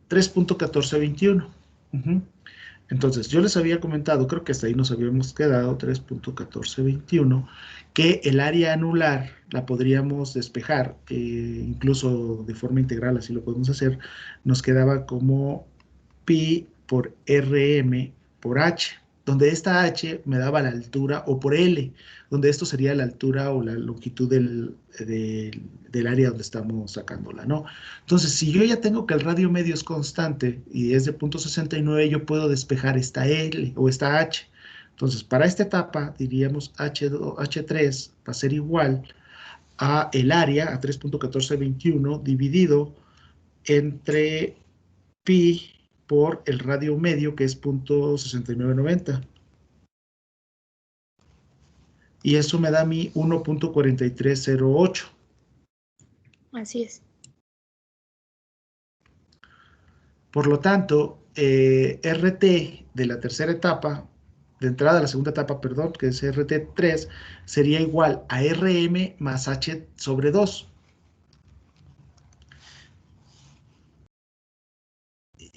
3.1421. Entonces, yo les había comentado, creo que hasta ahí nos habíamos quedado, 3.1421, que el área anular la podríamos despejar, incluso de forma integral, así lo podemos hacer, nos quedaba como pi por rm por h, donde esta h me daba la altura, o por L, donde esto sería la altura o la longitud del área donde estamos sacándola, ¿no? Entonces, si yo ya tengo que el radio medio es constante y es de 0.69, yo puedo despejar esta L o esta H. Entonces, para esta etapa, diríamos H3 va a ser igual a el área, a 3.1421, dividido entre pi por el radio medio, que es 0.6990. Y eso me da a mí 1.4308. Así es. Por lo tanto, RT de la tercera etapa, de entrada a la segunda etapa, perdón, que es RT3, sería igual a RM más H sobre 2.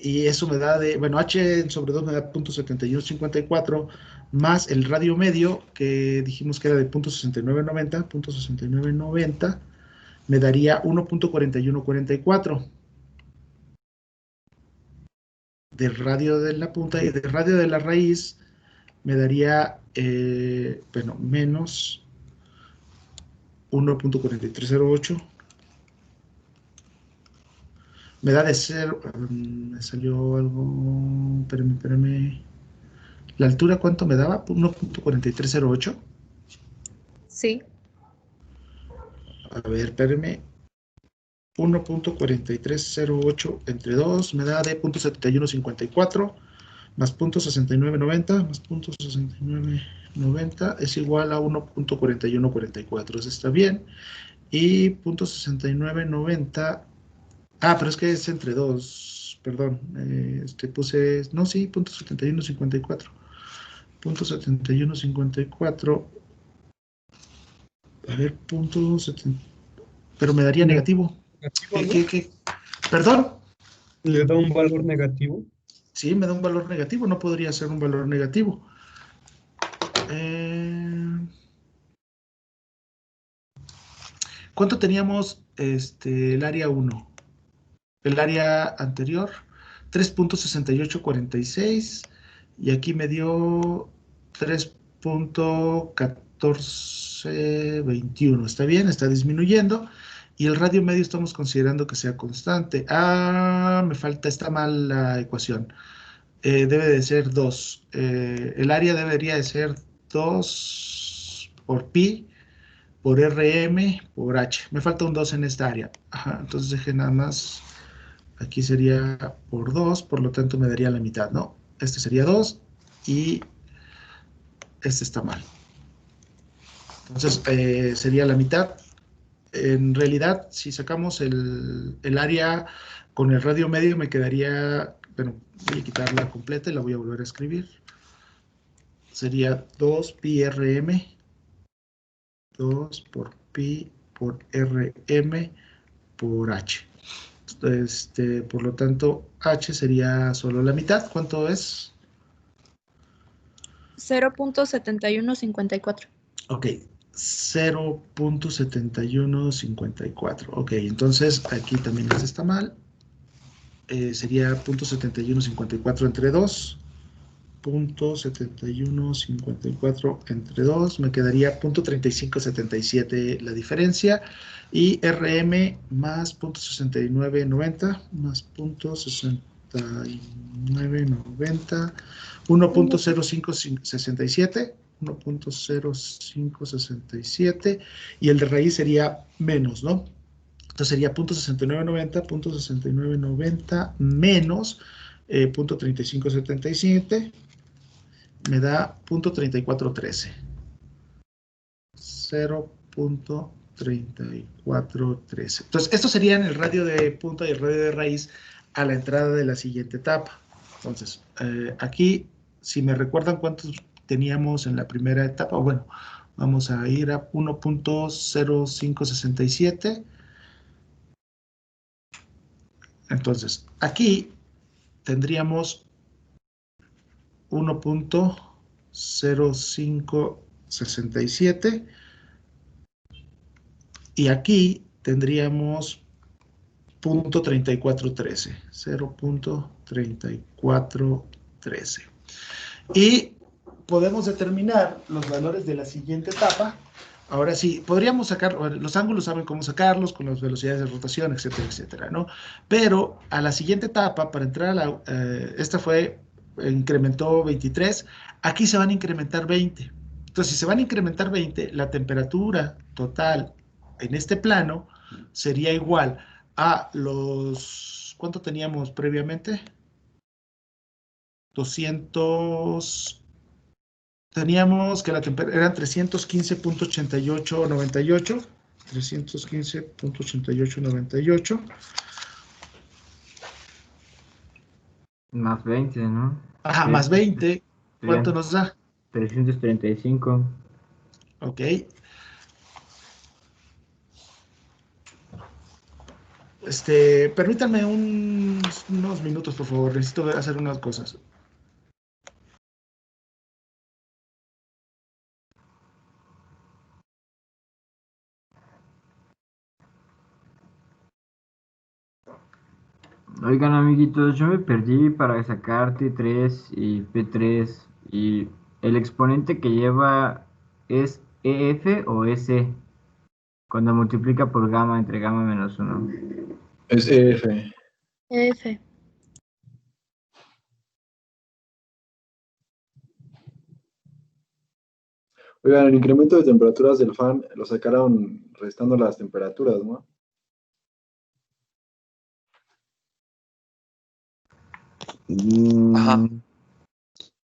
Y eso me da de, bueno, H sobre 2 me da 0.7154, más el radio medio, que dijimos que era de 0.6990, me daría 1.4144. del radio de la punta y del radio de la raíz me daría, bueno, menos 1.4308. Me da de ser, me salió algo, espérame. ¿La altura cuánto me daba? 1.4308. Sí. A ver, espérame. 1.4308 entre 2 me da de 0.7154 más 0.6990 más 0.6990 es igual a 1.4144. Eso está bien. Y 0.6990. Ah, pero es que es entre 2. Perdón. Puse. No, sí, 0.7154. 0.7154. A ver, 0.70. Pero me daría negativo. Negativo, ¿no? ¿Qué? ¿Perdón? Le da un valor negativo. Sí, me da un valor negativo, no podría ser un valor negativo. ¿Cuánto teníamos el área 1? El área anterior, 3.6846, y aquí me dio 3.1421. ¿Está bien? Está disminuyendo. Y el radio medio estamos considerando que sea constante. Ah, me falta, está mal la ecuación. Debe de ser 2. El área debería de ser 2 por pi, por rm, por h. Me falta un 2 en esta área. Ajá, entonces deje nada más. Aquí sería por 2, por lo tanto me daría la mitad, ¿no? Este sería 2 y este está mal. Entonces sería la mitad. En realidad, si sacamos el área con el radio medio, me quedaría, bueno, voy a quitarla completa y la voy a volver a escribir. Sería 2 pi rm, 2 por pi por rm por h. Por lo tanto, h sería solo la mitad. ¿Cuánto es? 0.7154. Ok, 0.7154. Ok, entonces aquí también este está mal. Sería 0.7154 entre 2. 0.7154 entre 2. Me quedaría 0.3577 la diferencia. Y RM más 0.6990 más 0.6990. 1.0567. 1.0567 y el de raíz sería menos, ¿no? Entonces sería 0.6990, 0.6990 menos 0.3577 me da 0.3413. 0.3413. Entonces, estos serían el radio de punta y el radio de raíz a la entrada de la siguiente etapa. Entonces, aquí, si me recuerdan cuántos teníamos en la primera etapa, bueno, vamos a ir a 1.0567. Entonces, aquí tendríamos 1.0567 y aquí tendríamos 0.3413. 0.3413. Y podemos determinar los valores de la siguiente etapa. Ahora sí, podríamos sacar, los ángulos saben cómo sacarlos, con las velocidades de rotación, etcétera, etcétera, ¿no? Pero a la siguiente etapa, para entrar a la, esta fue, incrementó 23, aquí se van a incrementar 20. Entonces, si se van a incrementar 20, la temperatura total en este plano sería igual a los, ¿cuánto teníamos previamente? 200. Teníamos que la temperatura eran 315.8898. 315.8898. Más 20, ¿no? Ajá, más 20. ¿Cuánto Serían nos da? 335. Ok. Permítanme unos minutos, por favor. Necesito hacer unas cosas. Oigan, amiguitos, yo me perdí para sacar T3 y P3 y el exponente que lleva es EF o SE cuando multiplica por gamma entre gamma menos 1. Es EF. F. Oigan, el incremento de temperaturas del fan lo sacaron restando las temperaturas, ¿no? Ajá.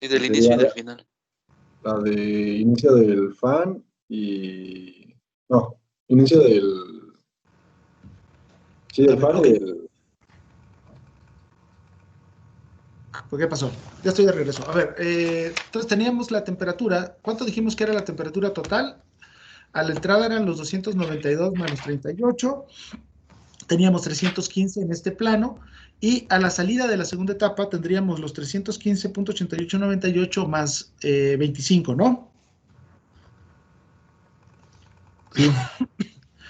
Y del inicio y del final. La de inicio del fan y... No, inicio del... Sí, del fan Ok. y del... ¿Por qué pasó? Ya estoy de regreso. A ver, entonces teníamos la temperatura. ¿Cuánto dijimos que era la temperatura total? A la entrada eran los 292 menos 38. Teníamos 315 en este plano. Y a la salida de la segunda etapa tendríamos los 315.8898 más 25, ¿no? Sí.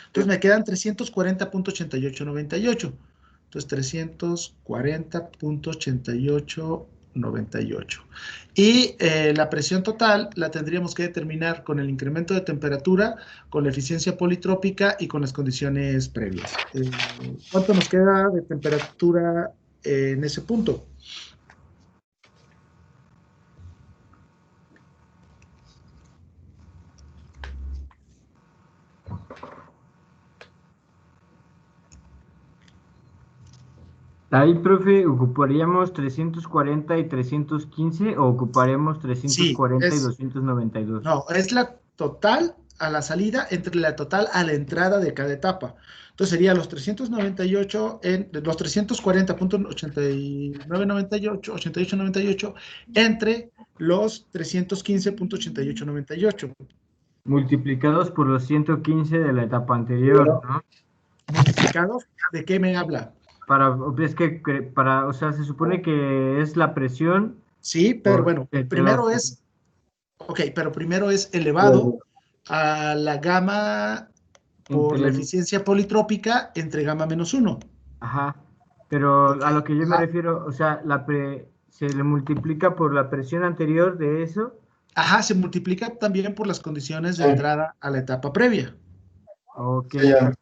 Entonces me quedan 340.8898. Entonces 340.8898. Y la presión total la tendríamos que determinar con el incremento de temperatura, con la eficiencia politrópica y con las condiciones previas. ¿Cuánto nos queda de temperatura en ese punto? Ahí, profe, ¿ocuparíamos 340 y 315 o ocuparemos 340 y 292? No, es la total a la salida entre la total a la entrada de cada etapa. Entonces sería los 398 los 340.8998, 8898 entre los 315.8898. Multiplicados por los 115 de la etapa anterior, ¿no? Multiplicados, ¿de qué me habla? O sea, se supone que es la presión. Sí, pero bueno, primero es elevado a la gamma por la eficiencia politrópica entre gamma menos 1. Ajá, pero Ok, a lo que yo me ajá. refiero, o sea, se le multiplica por la presión anterior de eso. Ajá, se multiplica también por las condiciones de entrada a la etapa previa. Ok. Sí, ya.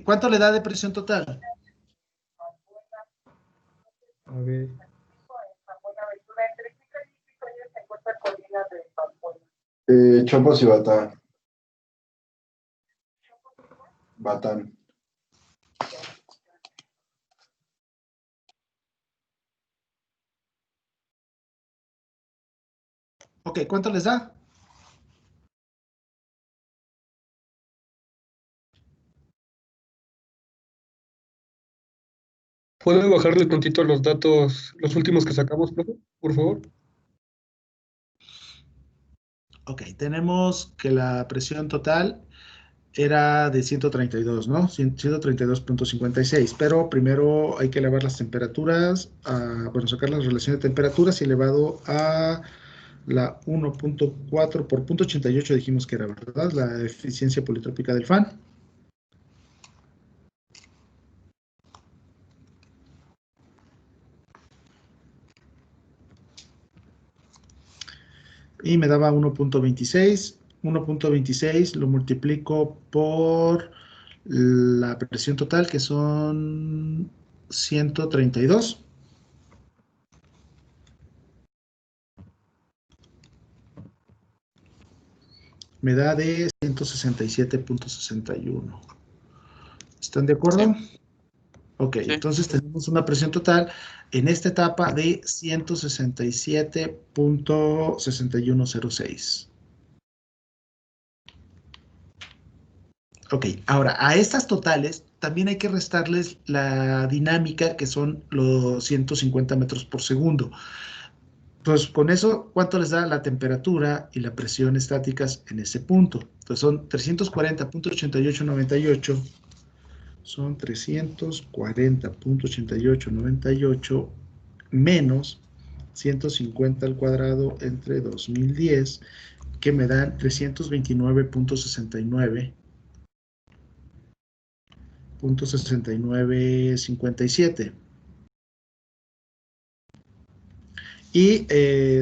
¿Cuánto le da de presión total? A ver. Chompos y Batán. Batán. Ok, ¿cuánto les da? ¿Puede bajarle tantito los datos, los últimos que sacamos, profe? Por favor. Ok, tenemos que la presión total era de 132, ¿no? 132.56, pero primero hay que elevar las temperaturas, bueno, sacar la relación de temperaturas y elevado a la 1.4 por 0.88 dijimos que era, ¿verdad? La eficiencia politrópica del fan. Y me daba 1.26. 1.26 lo multiplico por la presión total, que son 132. Me da de 167.61. ¿Están de acuerdo? Sí. Ok, Sí. entonces tenemos una presión total en esta etapa de 167.6106. Ok, ahora a estas totales también hay que restarles la dinámica, que son los 150 metros por segundo. Pues con eso, ¿cuánto les da la temperatura y la presión estáticas en ese punto? Entonces son 340.8898, son 340.8898 menos 150 al cuadrado entre 2010, que me dan 329.69.57. Y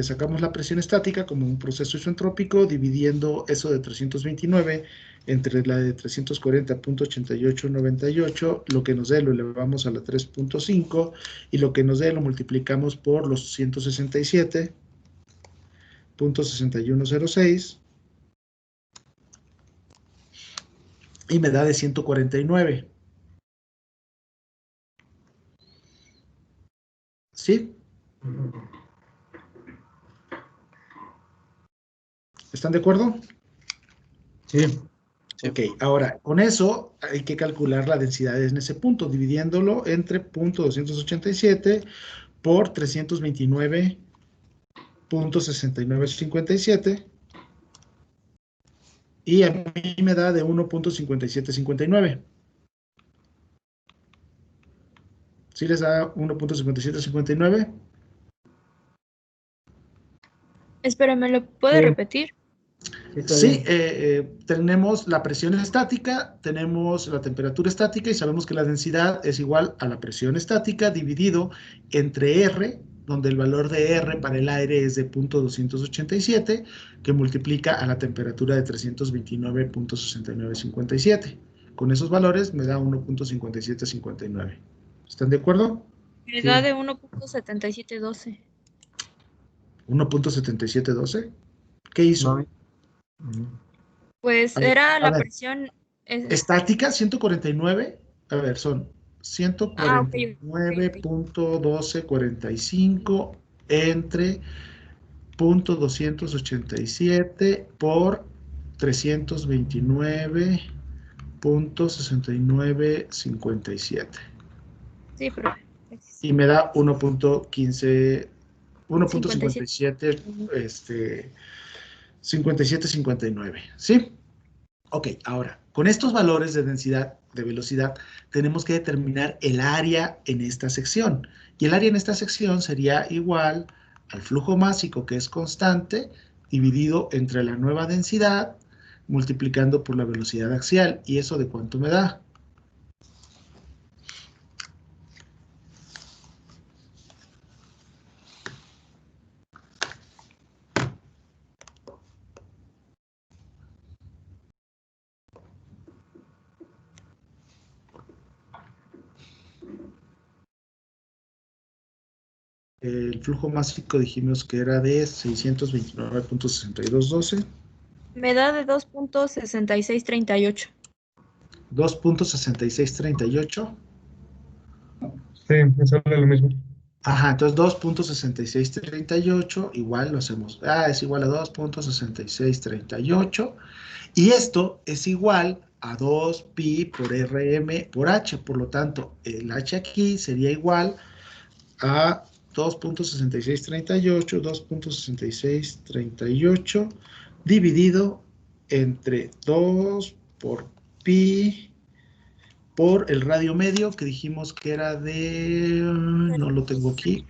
sacamos la presión estática como un proceso isentrópico, dividiendo eso de 329 entre la de 340.8898, lo que nos dé lo elevamos a la 3.5 y lo que nos dé lo multiplicamos por los 167.6106 y me da de 149. ¿Sí? ¿Están de acuerdo? Sí. Ok, ahora, con eso hay que calcular la densidad en ese punto, dividiéndolo entre .287 por 329.6957 y a mí me da de 1.5759. ¿Sí les da 1.5759? Espérame, ¿lo puede Sí. repetir? Está Sí, bien. tenemos la presión estática, tenemos la temperatura estática y sabemos que la densidad es igual a la presión estática dividido entre R, donde el valor de R para el aire es de .287, que multiplica a la temperatura de 329.6957. Con esos valores me da 1.5759. ¿Están de acuerdo? Me Sí. da de 1.7712. 1.7712. ¿Qué hizo? No. Pues A ver, era a la ver. presión. Estática, 149. A ver, son Ok. 149.1245 entre .287 por 329.6957. Sí, profe. Y me da 1.15, 57. 1.57, 5759. ¿Sí? Ok, ahora, con estos valores de densidad, de velocidad, tenemos que determinar el área en esta sección. Y el área en esta sección sería igual al flujo másico, que es constante, dividido entre la nueva densidad, multiplicando por la velocidad axial. ¿Y eso de cuánto me da? El flujo másico dijimos que era de 629.6212. Me da de 2.6638. 2.6638. Sí, me sale lo mismo. Ajá, entonces 2.6638, igual lo hacemos. Es igual a 2.6638. Y esto es igual a 2pi por Rm por H. Por lo tanto, el H aquí sería igual a 2.6638 dividido entre 2 por pi por el radio medio, que dijimos que era de... No lo tengo aquí.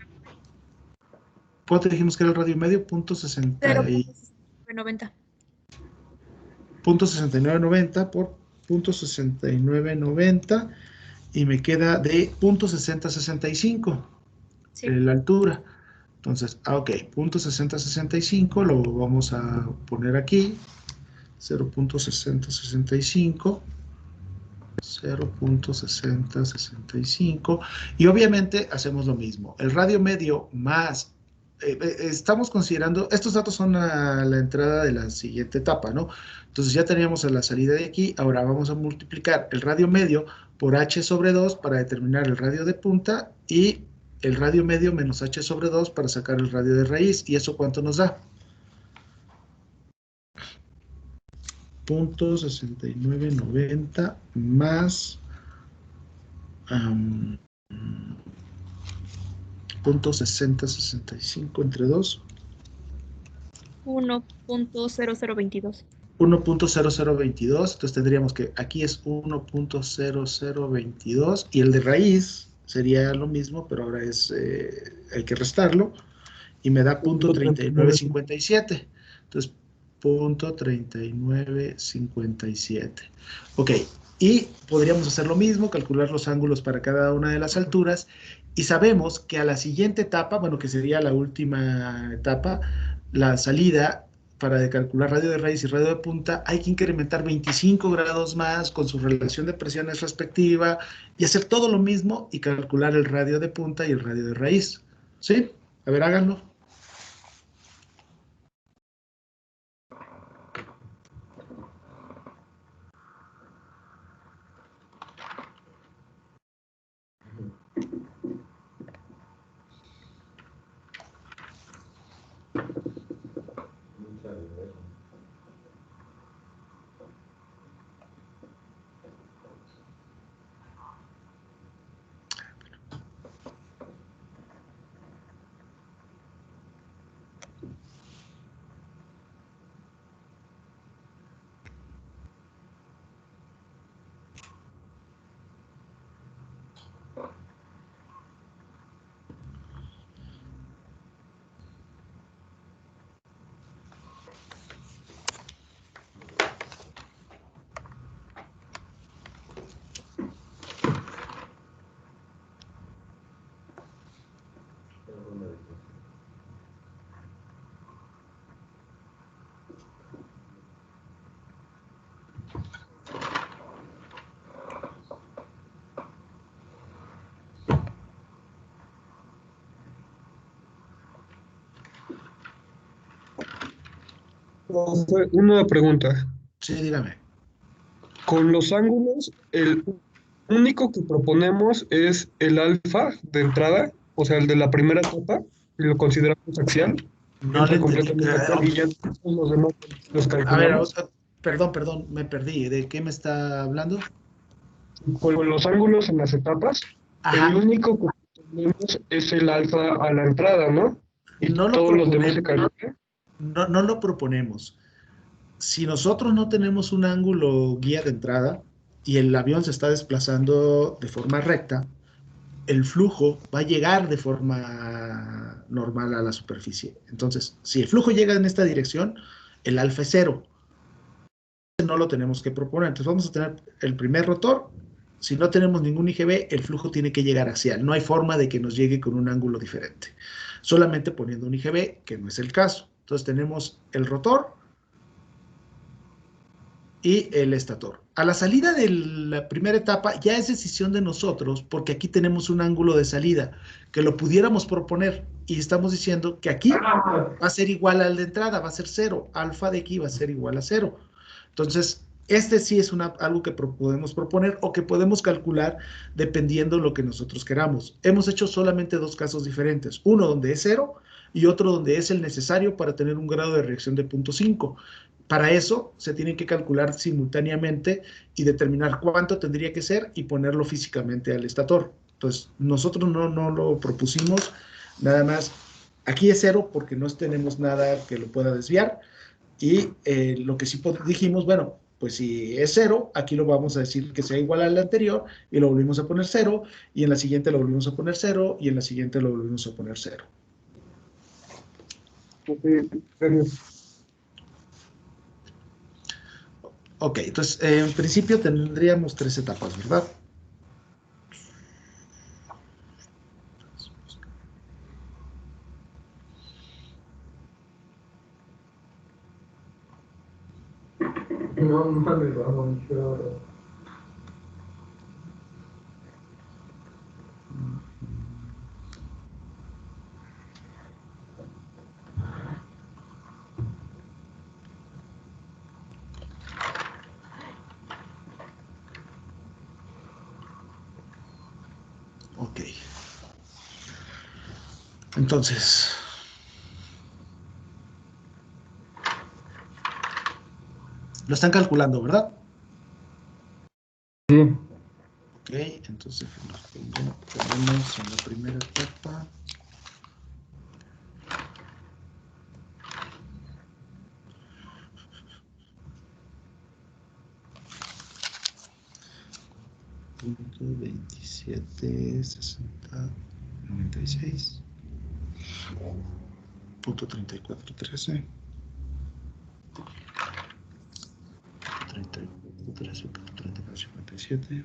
¿Cuánto dijimos que era el radio medio? 0.6990. 0.6990 por 0.6990 y me queda de 0.6065 Sí. la altura. Entonces, ok, 0.6065 lo vamos a poner aquí. 0.6065. 0.6065 y obviamente hacemos lo mismo. El radio medio más, estamos considerando, estos datos son a la entrada de la siguiente etapa, ¿no? Entonces ya teníamos a la salida de aquí, ahora vamos a multiplicar el radio medio por h sobre 2 para determinar el radio de punta y el radio medio menos h sobre 2 para sacar el radio de raíz. ¿Y eso cuánto nos da? 0.6990 más 0.6065 entre 2. 1.0022. 1.0022, entonces tendríamos que aquí es 1.0022 y el de raíz sería lo mismo, pero ahora es hay que restarlo y me da 0.3957. Entonces 0.3957. Ok, y podríamos hacer lo mismo, calcular los ángulos para cada una de las alturas Y sabemos que a la siguiente etapa, bueno, que sería la última etapa, la salida para calcular radio de raíz y radio de punta, hay que incrementar 25 grados más con su relación de presiones respectiva y hacer todo lo mismo y calcular el radio de punta y el radio de raíz. ¿Sí? A ver, háganlo. Una pregunta. Sí, dígame. Con los ángulos, el único que proponemos es el alfa de entrada, o sea, el de la primera etapa, y lo consideramos axial. No le Entra entendí. completamente axial y ya los demás los A ver, calculamos. perdón, me perdí. ¿De qué me está hablando? Con los ángulos en las etapas, Ajá. el único que proponemos es el alfa a la entrada, ¿no? Y No lo todos los demás se proponemos. calculan. No lo proponemos. Si nosotros no tenemos un ángulo guía de entrada y el avión se está desplazando de forma recta, el flujo va a llegar de forma normal a la superficie. Entonces, si el flujo llega en esta dirección, el alfa es 0. No lo tenemos que proponer. Entonces vamos a tener el primer rotor. Si no tenemos ningún IGB, el flujo tiene que llegar axial. No hay forma de que nos llegue con un ángulo diferente. Solamente poniendo un IGB, que no es el caso. Entonces tenemos el rotor y el estator. A la salida de la primera etapa ya es decisión de nosotros, porque aquí tenemos un ángulo de salida que lo pudiéramos proponer y estamos diciendo que aquí va a ser igual al de entrada, va a ser 0, alfa de aquí va a ser igual a 0. Entonces, este sí es algo que podemos proponer o que podemos calcular dependiendo de lo que nosotros queramos. Hemos hecho solamente dos casos diferentes, uno donde es 0 y otro donde es el necesario para tener un grado de reacción de 0.5. Para eso se tienen que calcular simultáneamente y determinar cuánto tendría que ser y ponerlo físicamente al estator. Entonces, nosotros no lo propusimos, nada más. Aquí es 0 porque no tenemos nada que lo pueda desviar. Y lo que sí dijimos, bueno, pues si es 0, aquí lo vamos a decir que sea igual al anterior y lo volvimos a poner 0, y en la siguiente lo volvimos a poner 0, y en la siguiente lo volvimos a poner 0. Ok, entonces en principio tendríamos 3 etapas, ¿verdad? No mames, vamos, chorro. Ok. Entonces, lo están calculando, ¿verdad? Sí. Ok, entonces ponemos en la primera etapa. Punto 27, 60, 96. Punto 34, 13. 34, 13, 34, 57.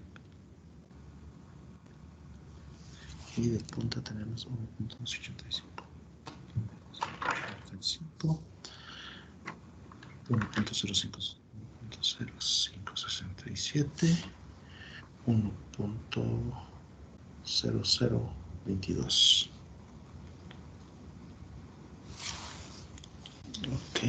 Y de punta tenemos 1.285. 1.0567, 1.0022. Ok.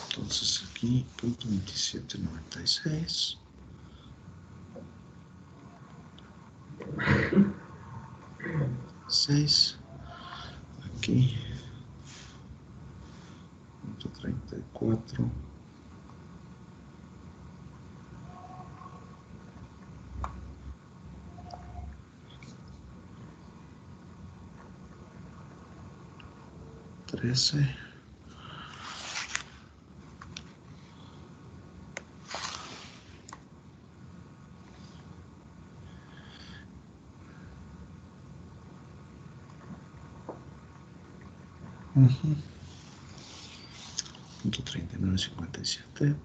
Entonces aquí, punto 2796. Aquí, punto 34. Punto 3957.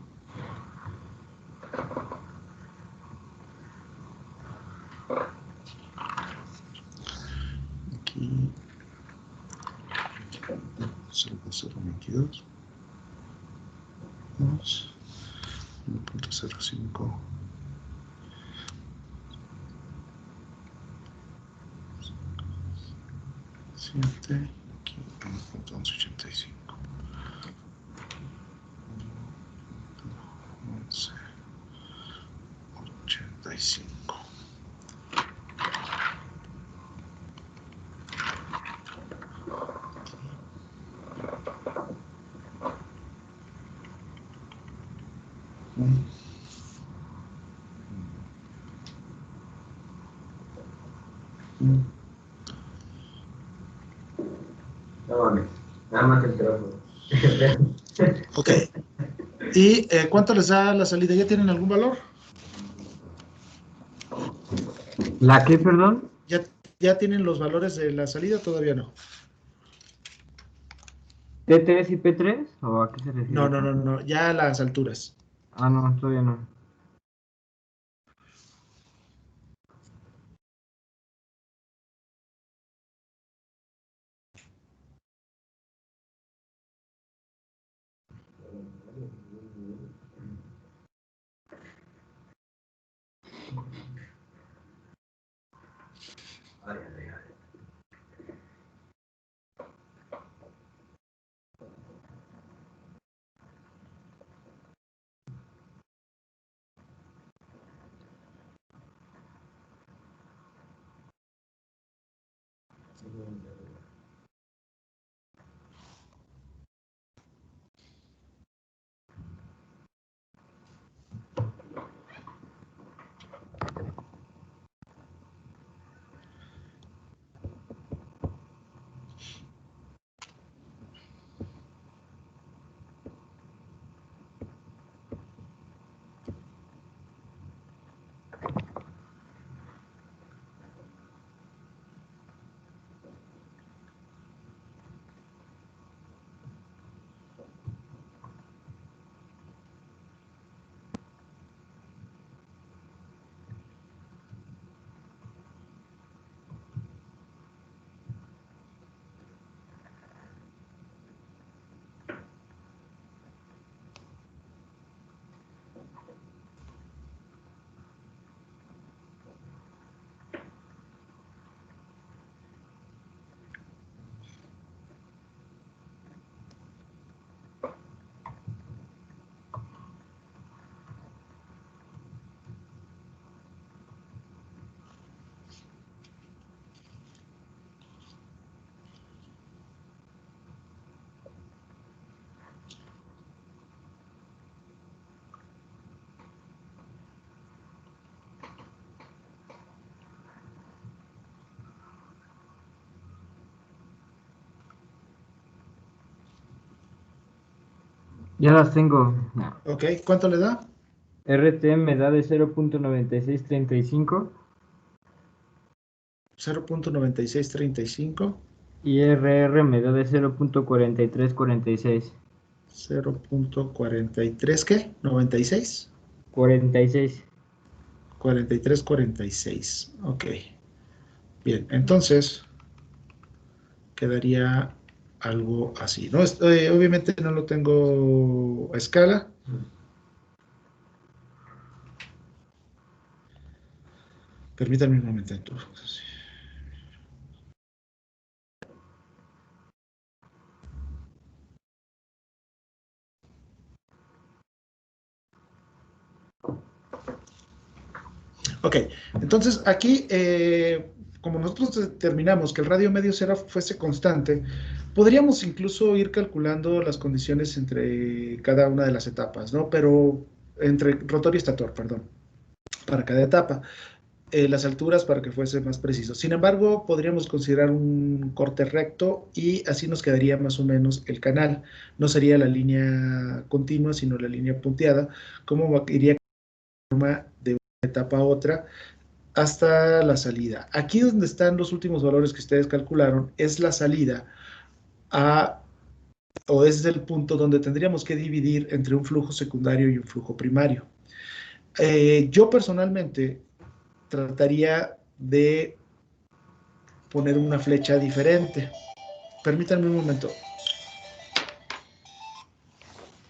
Aquí 0.022. 1.05. 7. Aquí 1.85. 11.85. No mames, nada más el teléfono. Ok. ¿Y cuánto les da la salida? ¿Ya tienen algún valor? ¿La qué, perdón? ¿Ya tienen los valores de la salida? Todavía no. ¿T3 y P3? ¿O a qué se refiere? No, ya a las alturas. Ah, no, todavía no. Ya las tengo. Ok, ¿cuánto le da? RT me da de 0.9635. 0.9635. Y RR me da de 0.4346. 0.43, ¿qué? ¿96? 46. 4346. Ok. Bien, entonces quedaría algo así, ¿no? Obviamente no lo tengo a escala. Permítanme un momento. Ok, entonces aquí, como nosotros determinamos que el radio medio fuese constante, podríamos incluso ir calculando las condiciones entre cada una de las etapas, ¿no? Pero entre rotor y estator, perdón, para cada etapa. Las alturas para que fuese más preciso. Sin embargo, podríamos considerar un corte recto y así nos quedaría más o menos el canal. No sería la línea continua, sino la línea punteada, como iría de una etapa a otra hasta la salida. Aquí donde están los últimos valores que ustedes calcularon es la salida a, o es el punto donde tendríamos que dividir entre un flujo secundario y un flujo primario. Yo personalmente trataría de poner una flecha diferente. Permítanme un momento.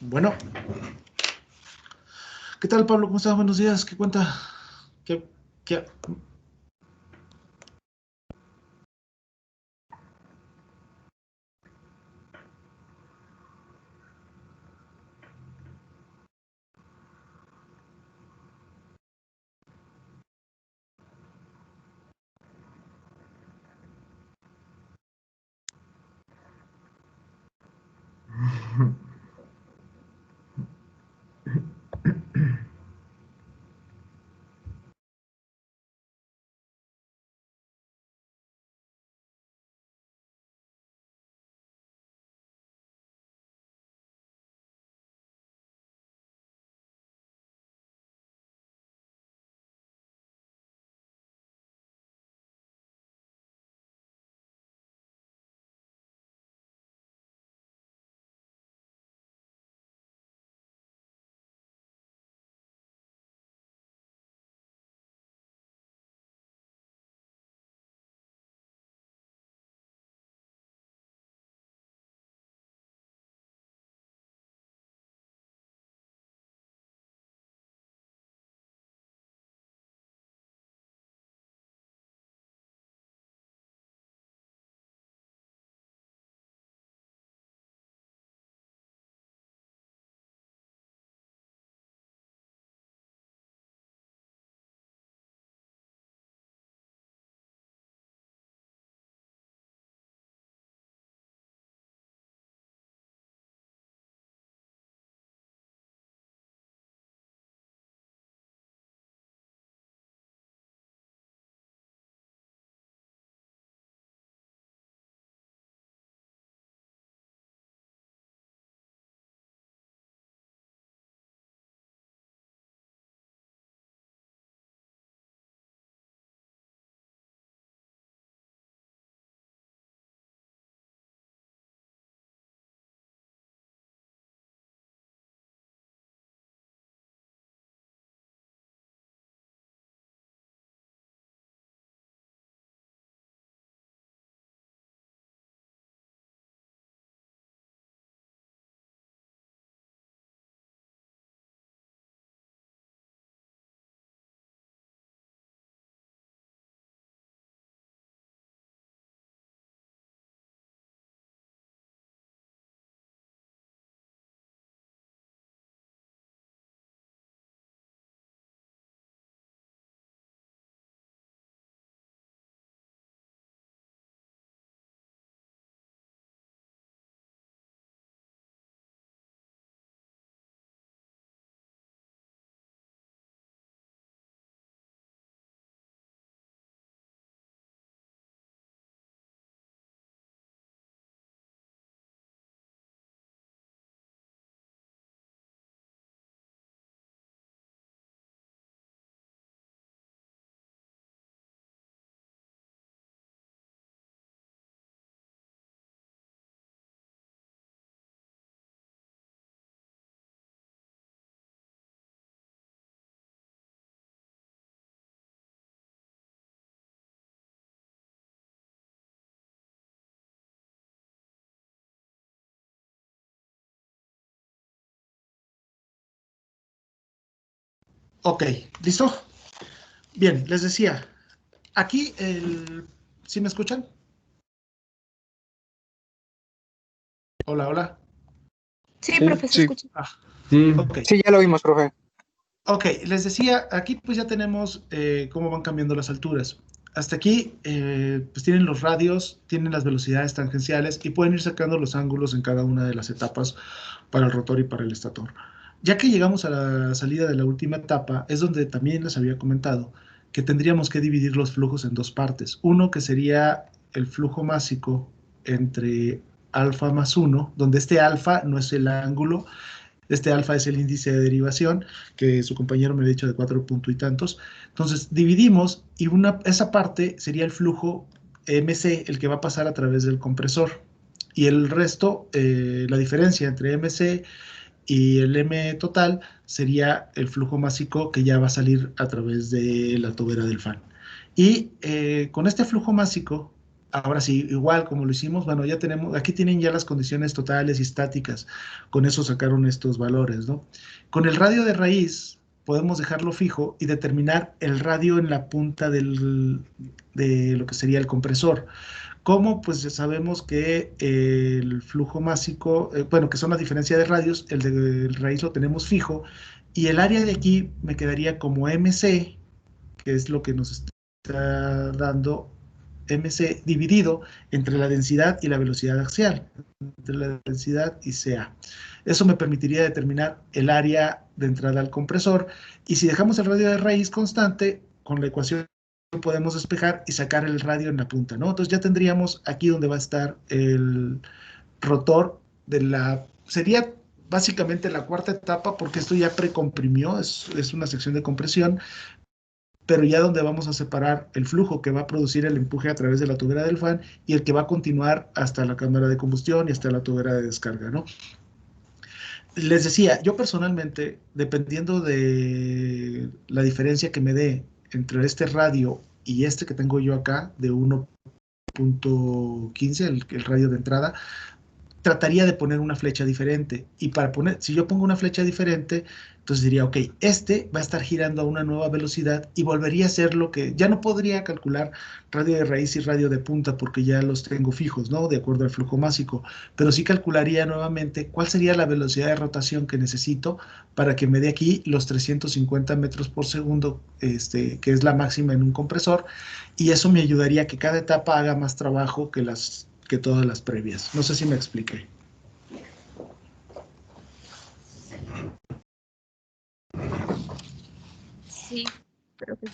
Bueno, ¿qué tal, Pablo? ¿Cómo estás? Buenos días. ¿Qué cuenta? ¿Qué, qué? Ok, ¿listo? Bien, les decía, aquí ¿sí me escuchan? Hola, hola. Sí, Sí. profe, se Sí, escucha. Sí, Ok. sí, ya lo vimos, profe. Ok, les decía, aquí pues ya tenemos cómo van cambiando las alturas. Hasta aquí, pues tienen los radios, tienen las velocidades tangenciales y pueden ir sacando los ángulos en cada una de las etapas para el rotor y para el estator. Ya que llegamos a la salida de la última etapa, es donde también les había comentado que tendríamos que dividir los flujos en dos partes. Uno que sería el flujo másico entre alfa más 1, donde este alfa no es el ángulo, este alfa es el índice de derivación, que su compañero me había dicho de 4 punto y tantos. Entonces, dividimos y esa parte sería el flujo MC, el que va a pasar a través del compresor. Y el resto, la diferencia entre MC y el M total sería el flujo másico que ya va a salir a través de la tobera del fan. Y con este flujo másico, ahora sí, igual como lo hicimos, bueno, ya tenemos, aquí tienen ya las condiciones totales y estáticas, con eso sacaron estos valores, ¿no? Con el radio de raíz podemos dejarlo fijo y determinar el radio en la punta de lo que sería el compresor. ¿Cómo? Pues sabemos que el flujo másico, bueno, que son la diferencia de radios, el de raíz lo tenemos fijo, y el área de aquí me quedaría como MC, que es lo que nos está dando MC dividido entre la densidad y la velocidad axial, entre la densidad y CA. Eso me permitiría determinar el área de entrada al compresor, y si dejamos el radio de raíz constante, con la ecuación podemos despejar y sacar el radio en la punta, ¿no? Entonces ya tendríamos aquí donde va a estar el rotor sería básicamente la cuarta etapa, porque esto ya precomprimió, es una sección de compresión, pero ya donde vamos a separar el flujo que va a producir el empuje a través de la tubera del fan y el que va a continuar hasta la cámara de combustión y hasta la tubera de descarga, ¿no? Les decía, yo personalmente, dependiendo de la diferencia que me dé entre este radio y este que tengo yo acá, de 1.15, el radio de entrada, trataría de poner una flecha diferente. Y si yo pongo una flecha diferente, entonces diría, ok, este va a estar girando a una nueva velocidad y volvería a ser lo que, ya no podría calcular radio de raíz y radio de punta porque ya los tengo fijos, ¿no? De acuerdo al flujo másico, pero sí calcularía nuevamente cuál sería la velocidad de rotación que necesito para que me dé aquí los 350 metros por segundo, que es la máxima en un compresor, y eso me ayudaría a que cada etapa haga más trabajo que todas las previas. No sé si me expliqué. Sí, creo que sí.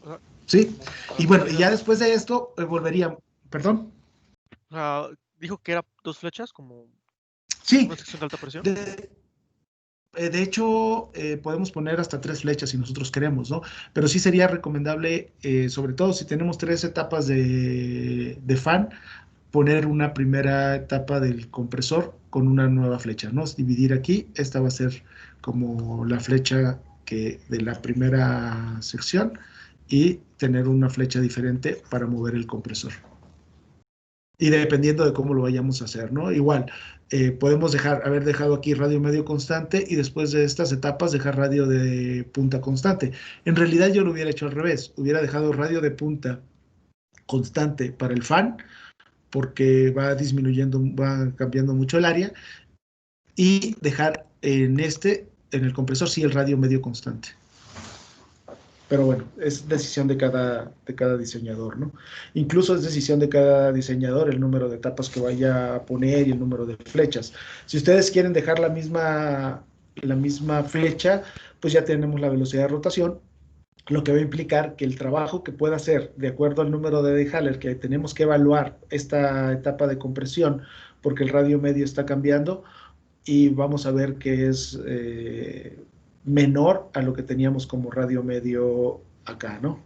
O sea, Sí, y las bueno, y salidas, ya después de esto volvería, perdón. o sea, dijo que era 2 flechas, como Sí, una sección de alta presión. de hecho, podemos poner hasta 3 flechas si nosotros queremos, ¿no? Pero sí sería recomendable, sobre todo si tenemos 3 etapas de fan, poner una primera etapa del compresor con una nueva flecha, ¿no? Dividir aquí, esta va a ser como la flecha de la primera sección, y tener una flecha diferente para mover el compresor. Y dependiendo de cómo lo vayamos a hacer, ¿no? Igual, podemos haber dejado aquí radio medio constante y después de estas etapas dejar radio de punta constante. En realidad yo lo hubiera hecho al revés, hubiera dejado radio de punta constante para el fan, porque va disminuyendo, va cambiando mucho el área, y dejar en el compresor, sí, el radio medio constante. Pero bueno, es decisión de cada diseñador, ¿no? Incluso es decisión de cada diseñador el número de etapas que vaya a poner y el número de flechas. Si ustedes quieren dejar la misma flecha, pues ya tenemos la velocidad de rotación, lo que va a implicar que el trabajo que pueda hacer de acuerdo al número de Haller que tenemos que evaluar esta etapa de compresión, porque el radio medio está cambiando, y vamos a ver que es menor a lo que teníamos como radio medio acá, ¿no?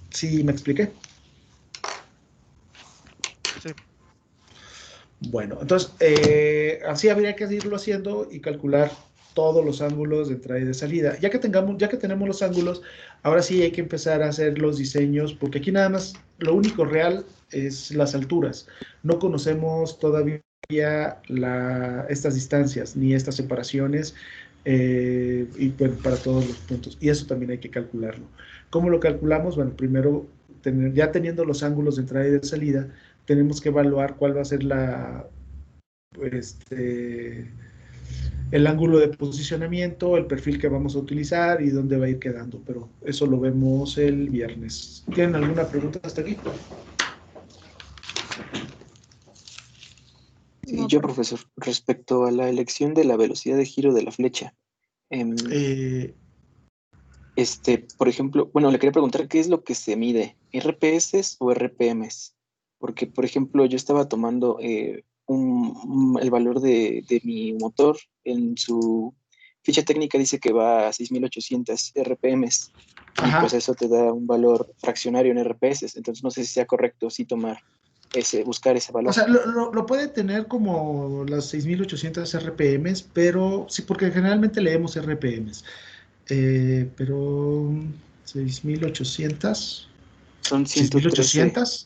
¿Sí me expliqué? Sí. Bueno, entonces, así habría que irlo haciendo y calcular todos los ángulos de entrada y de salida. Ya que tenemos los ángulos, ahora sí hay que empezar a hacer los diseños, porque aquí nada más lo único real es las alturas. No conocemos todavía haya estas distancias ni estas separaciones, y bueno, para todos los puntos. Y eso también hay que calcularlo. ¿Cómo lo calculamos? Bueno, primero, ya teniendo los ángulos de entrada y de salida, tenemos que evaluar cuál va a ser el ángulo de posicionamiento, el perfil que vamos a utilizar y dónde va a ir quedando. Pero eso lo vemos el viernes. ¿Tienen alguna pregunta hasta aquí? Sí, yo, profesor, respecto a la elección de la velocidad de giro de la flecha, por ejemplo, bueno, le quería preguntar qué es lo que se mide, RPS o RPMs, porque, por ejemplo, yo estaba tomando el valor de mi motor, en su ficha técnica dice que va a 6.800 RPMs, y pues eso te da un valor fraccionario en RPS, entonces no sé si sea correcto sí buscar ese valor. O sea, lo puede tener como las 6.800 RPMs, pero sí, porque generalmente leemos RPMs. Pero 6.800. Son 113. 6.800.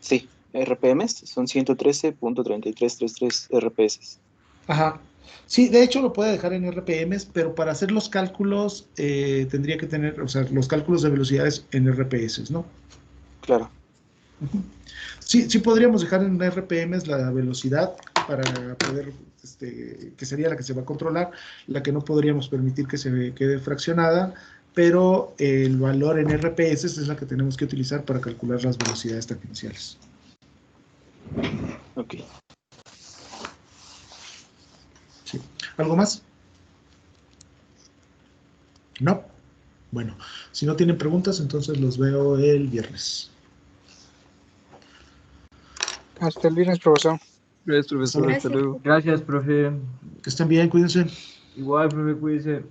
Sí, RPMs son 113.3333 RPS. Ajá. Sí, de hecho lo puede dejar en RPMs, pero para hacer los cálculos tendría que tener, o sea, los cálculos de velocidades en RPS, ¿no? Claro. Uh-huh. Sí podríamos dejar en RPMs la velocidad para poder, que sería la que se va a controlar, la que no podríamos permitir que se quede fraccionada, pero el valor en RPS es la que tenemos que utilizar para calcular las velocidades tangenciales. Ok. Sí. ¿Algo más? No. Bueno, si no tienen preguntas, entonces los veo el viernes. Hasta el viernes, profesor. Gracias, profesor. Hasta luego. Gracias, profe. Que estén bien, cuídense. Igual, profe, cuídense.